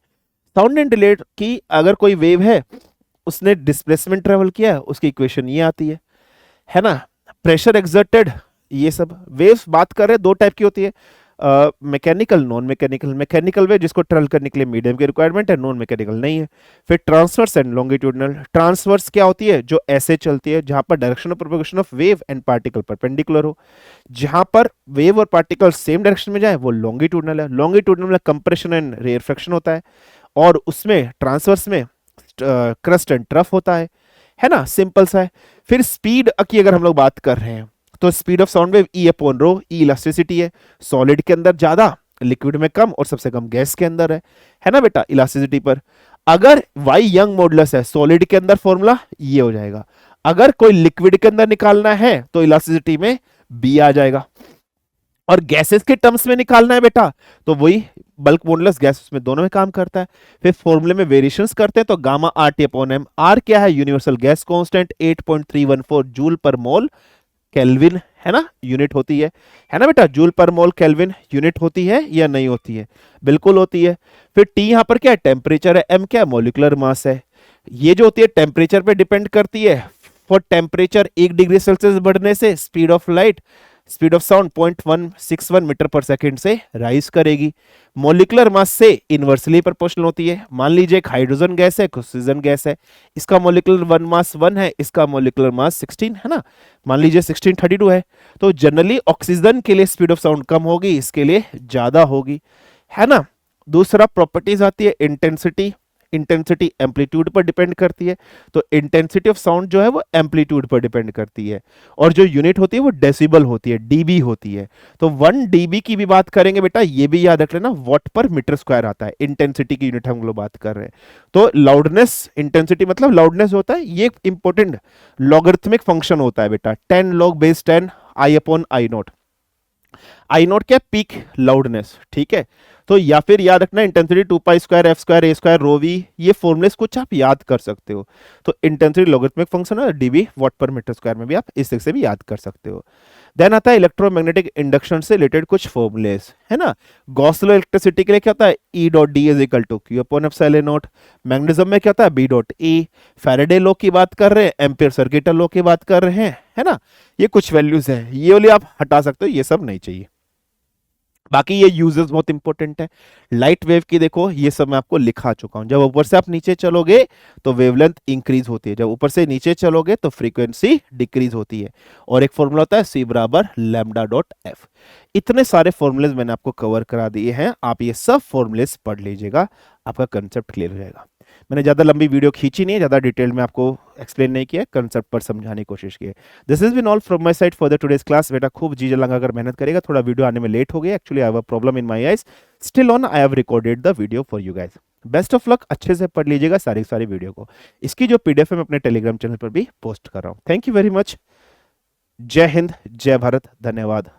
साउंड एंड रिलेट की अगर कोई वेव है, उसने डिस्प्लेसमेंट ट्रेवल किया, उसकी इक्वेशन ये आती है ना। प्रेशर एक्सर्टेड, ये सब वेव्स बात कर रहे हैं, दो टाइप की होती है, mechanical, non mechanical. Mechanical wave जिसको ट्रेवल करने के लिए मीडियम की रिक्वायरमेंट है, नॉन मैकेनिकल नहीं है। फिर ट्रांसवर्स एंड लॉन्गिट्यूडनल। ट्रांसवर्स क्या होती है, जो ऐसे चलती है जहां पर direction of propagation of wave and particle perpendicular हो, जहां पर वेव और पार्टिकल सेम डायरेक्शन में जाए वो लॉन्गिट्यूडनल है। लॉन्गिट्यूडनल में कंप्रेशन एंड रेयरफेक्शन होता है, और उसमें ट्रांसवर्स में क्रस्ट एंड ट्रफ होता है ना, सिंपल सा है। फिर स्पीड की अगर हम लोग बात कर रहे हैं, तो speed of sound wave E upon rho, E elasticity है, सॉलिड के अंदर ज्यादा, लिक्विड में कम, और सबसे कम गैस के अंदर है ना बेटा, इलास्टिसिटी पर। अगर वाई यंग मॉडुलस है सॉलिड के अंदर, फॉर्मूला ये हो जाएगा। अगर कोई लिक्विड के अंदर निकालना है तो इलास्टिसिटी में बी आ जाएगा, और गैसेस के टर्म्स में निकालना है बेटा, तो वही बल्क मॉडुलस गैस, उसमें दोनों में काम करता है। फिर फॉर्मूले में वेरिएशंस करते हैं, तो gamma r t upon m. R क्या है, यूनिवर्सल गैस कांस्टेंट, 8.314 जूल पर मोल केल्विन, है ना, यूनिट होती है ना बेटा। जूल पर मोल केल्विन यूनिट होती है या नहीं होती है, बिल्कुल होती है। फिर टी यहां पर क्या है, टेम्परेचर है, एम क्या है, मॉलिक्यूलर मास है। ये जो होती है टेम्परेचर पे डिपेंड करती है। फॉर टेम्परेचर 1 डिग्री सेल्सियस बढ़ने से speed of light, speed of sound 0.161 metre per second से राइज करेगी। मॉलिक्यूलर मास से इनवर्सली प्रोपोर्शनल होती है। मान लीजिए एक हाइड्रोजन गैस है, ऑक्सीजन गैस है, इसका मॉलिक्यूलर वन मास 1 है, इसका मॉलिक्यूलर मास 16 है ना, मान लीजिए 1632 है, तो जनरली ऑक्सीजन के लिए स्पीड ऑफ साउंड कम होगी, इसके लिए ज्यादा होगी, है ना। दूसरा प्रॉपर्टीज आती है इंटेंसिटी। इंटेंसिटी एम्पलीट्यूड पर डिपेंड करती है, तो इंटेंसिटी ऑफ साउंड जो है वो एम्पलीट्यूड पर डिपेंड करती है, और जो यूनिट होती है वो डेसिबल होती है, डीबी होती है। तो 1 डीबी की भी बात करेंगे बेटा, ये भी याद रख लेना, वॉट पर मीटर स्क्वायर आता है, इंटेंसिटी की यूनिट हम लोग बात कर रहे हैं। तो लाउडनेस, इंटेंसिटी मतलब लाउडनेस होता है, ये इंपॉर्टेंट लॉगरिथमिक फंक्शन होता है बेटा, 10 log base 10 i upon i nought. I nought क्या, पीक लाउडनेस, ठीक है। तो या फिर याद रखना intensity 2 pi square f square a square rho v, ये फॉर्मूलेस कुछ आप याद कर सकते हो। तो इंटेंसिटी लॉगरिथमिक फंक्शन है, dB watt per metre square में भी आप इस से भी याद कर सकते हो। देन आता है इलेक्ट्रोमैग्नेटिक इंडक्शन से रिलेटेड कुछ फॉर्मूलेस, है ना। गॉस लॉ इलेक्ट्रिसिटी के लिए क्या होता है, e dot d is equal to q upon epsilon nought. Magnetism में क्या होता है, b dot e. Faraday law की बात कर रहे हैं, एम्पियर सर्किट लॉ की बात कर रहे हैं, है ना। ये कुछ वैल्यूज हैं, ये वाली आप हटा सकते हो, ये सब नहीं चाहिए। बाकी ये यूजेस बहुत इंपॉर्टेंट है। लाइट वेव की देखो ये सब मैं आपको लिखा चुका हूं। जब ऊपर से आप नीचे चलोगे तो वेवलेंथ इंक्रीज होती है, जब ऊपर से नीचे चलोगे तो फ्रीक्वेंसी डिक्रीज होती है। और एक फॉर्मूला होता है C बराबर लैम्डा डॉट एफ। इतने सारे फॉर्मूलेज मैंने आपको कवर करा दिए हैं, आप ये सब फॉर्मूलेज पढ़ लीजिएगा, आपका कंसेप्ट क्लियर हो जाएगा। मैंने ज़्यादा लंबी वीडियो खींची नहीं है, ज़्यादा डिटेल में आपको एक्सप्लेन नहीं किया, कंसेप्ट पर समझाने की कोशिश की है। This is been all from my side for the today's class. बेटा खूब जी लगा कर मेहनत करेगा, थोड़ा वीडियो आने में लेट हो गया, actually I have a problem in my eyes, still on I have recorded the video for you guys. Best of luck, अच्छे से पढ़ लीजिएगा सारी वीडियो को। इसकी जो पीडीएफ है मैं अपने टेलीग्राम चैनल पर भी पोस्ट कर रहा हूँ। Thank you very much. जय हिंद, जय भारत, धन्यवाद।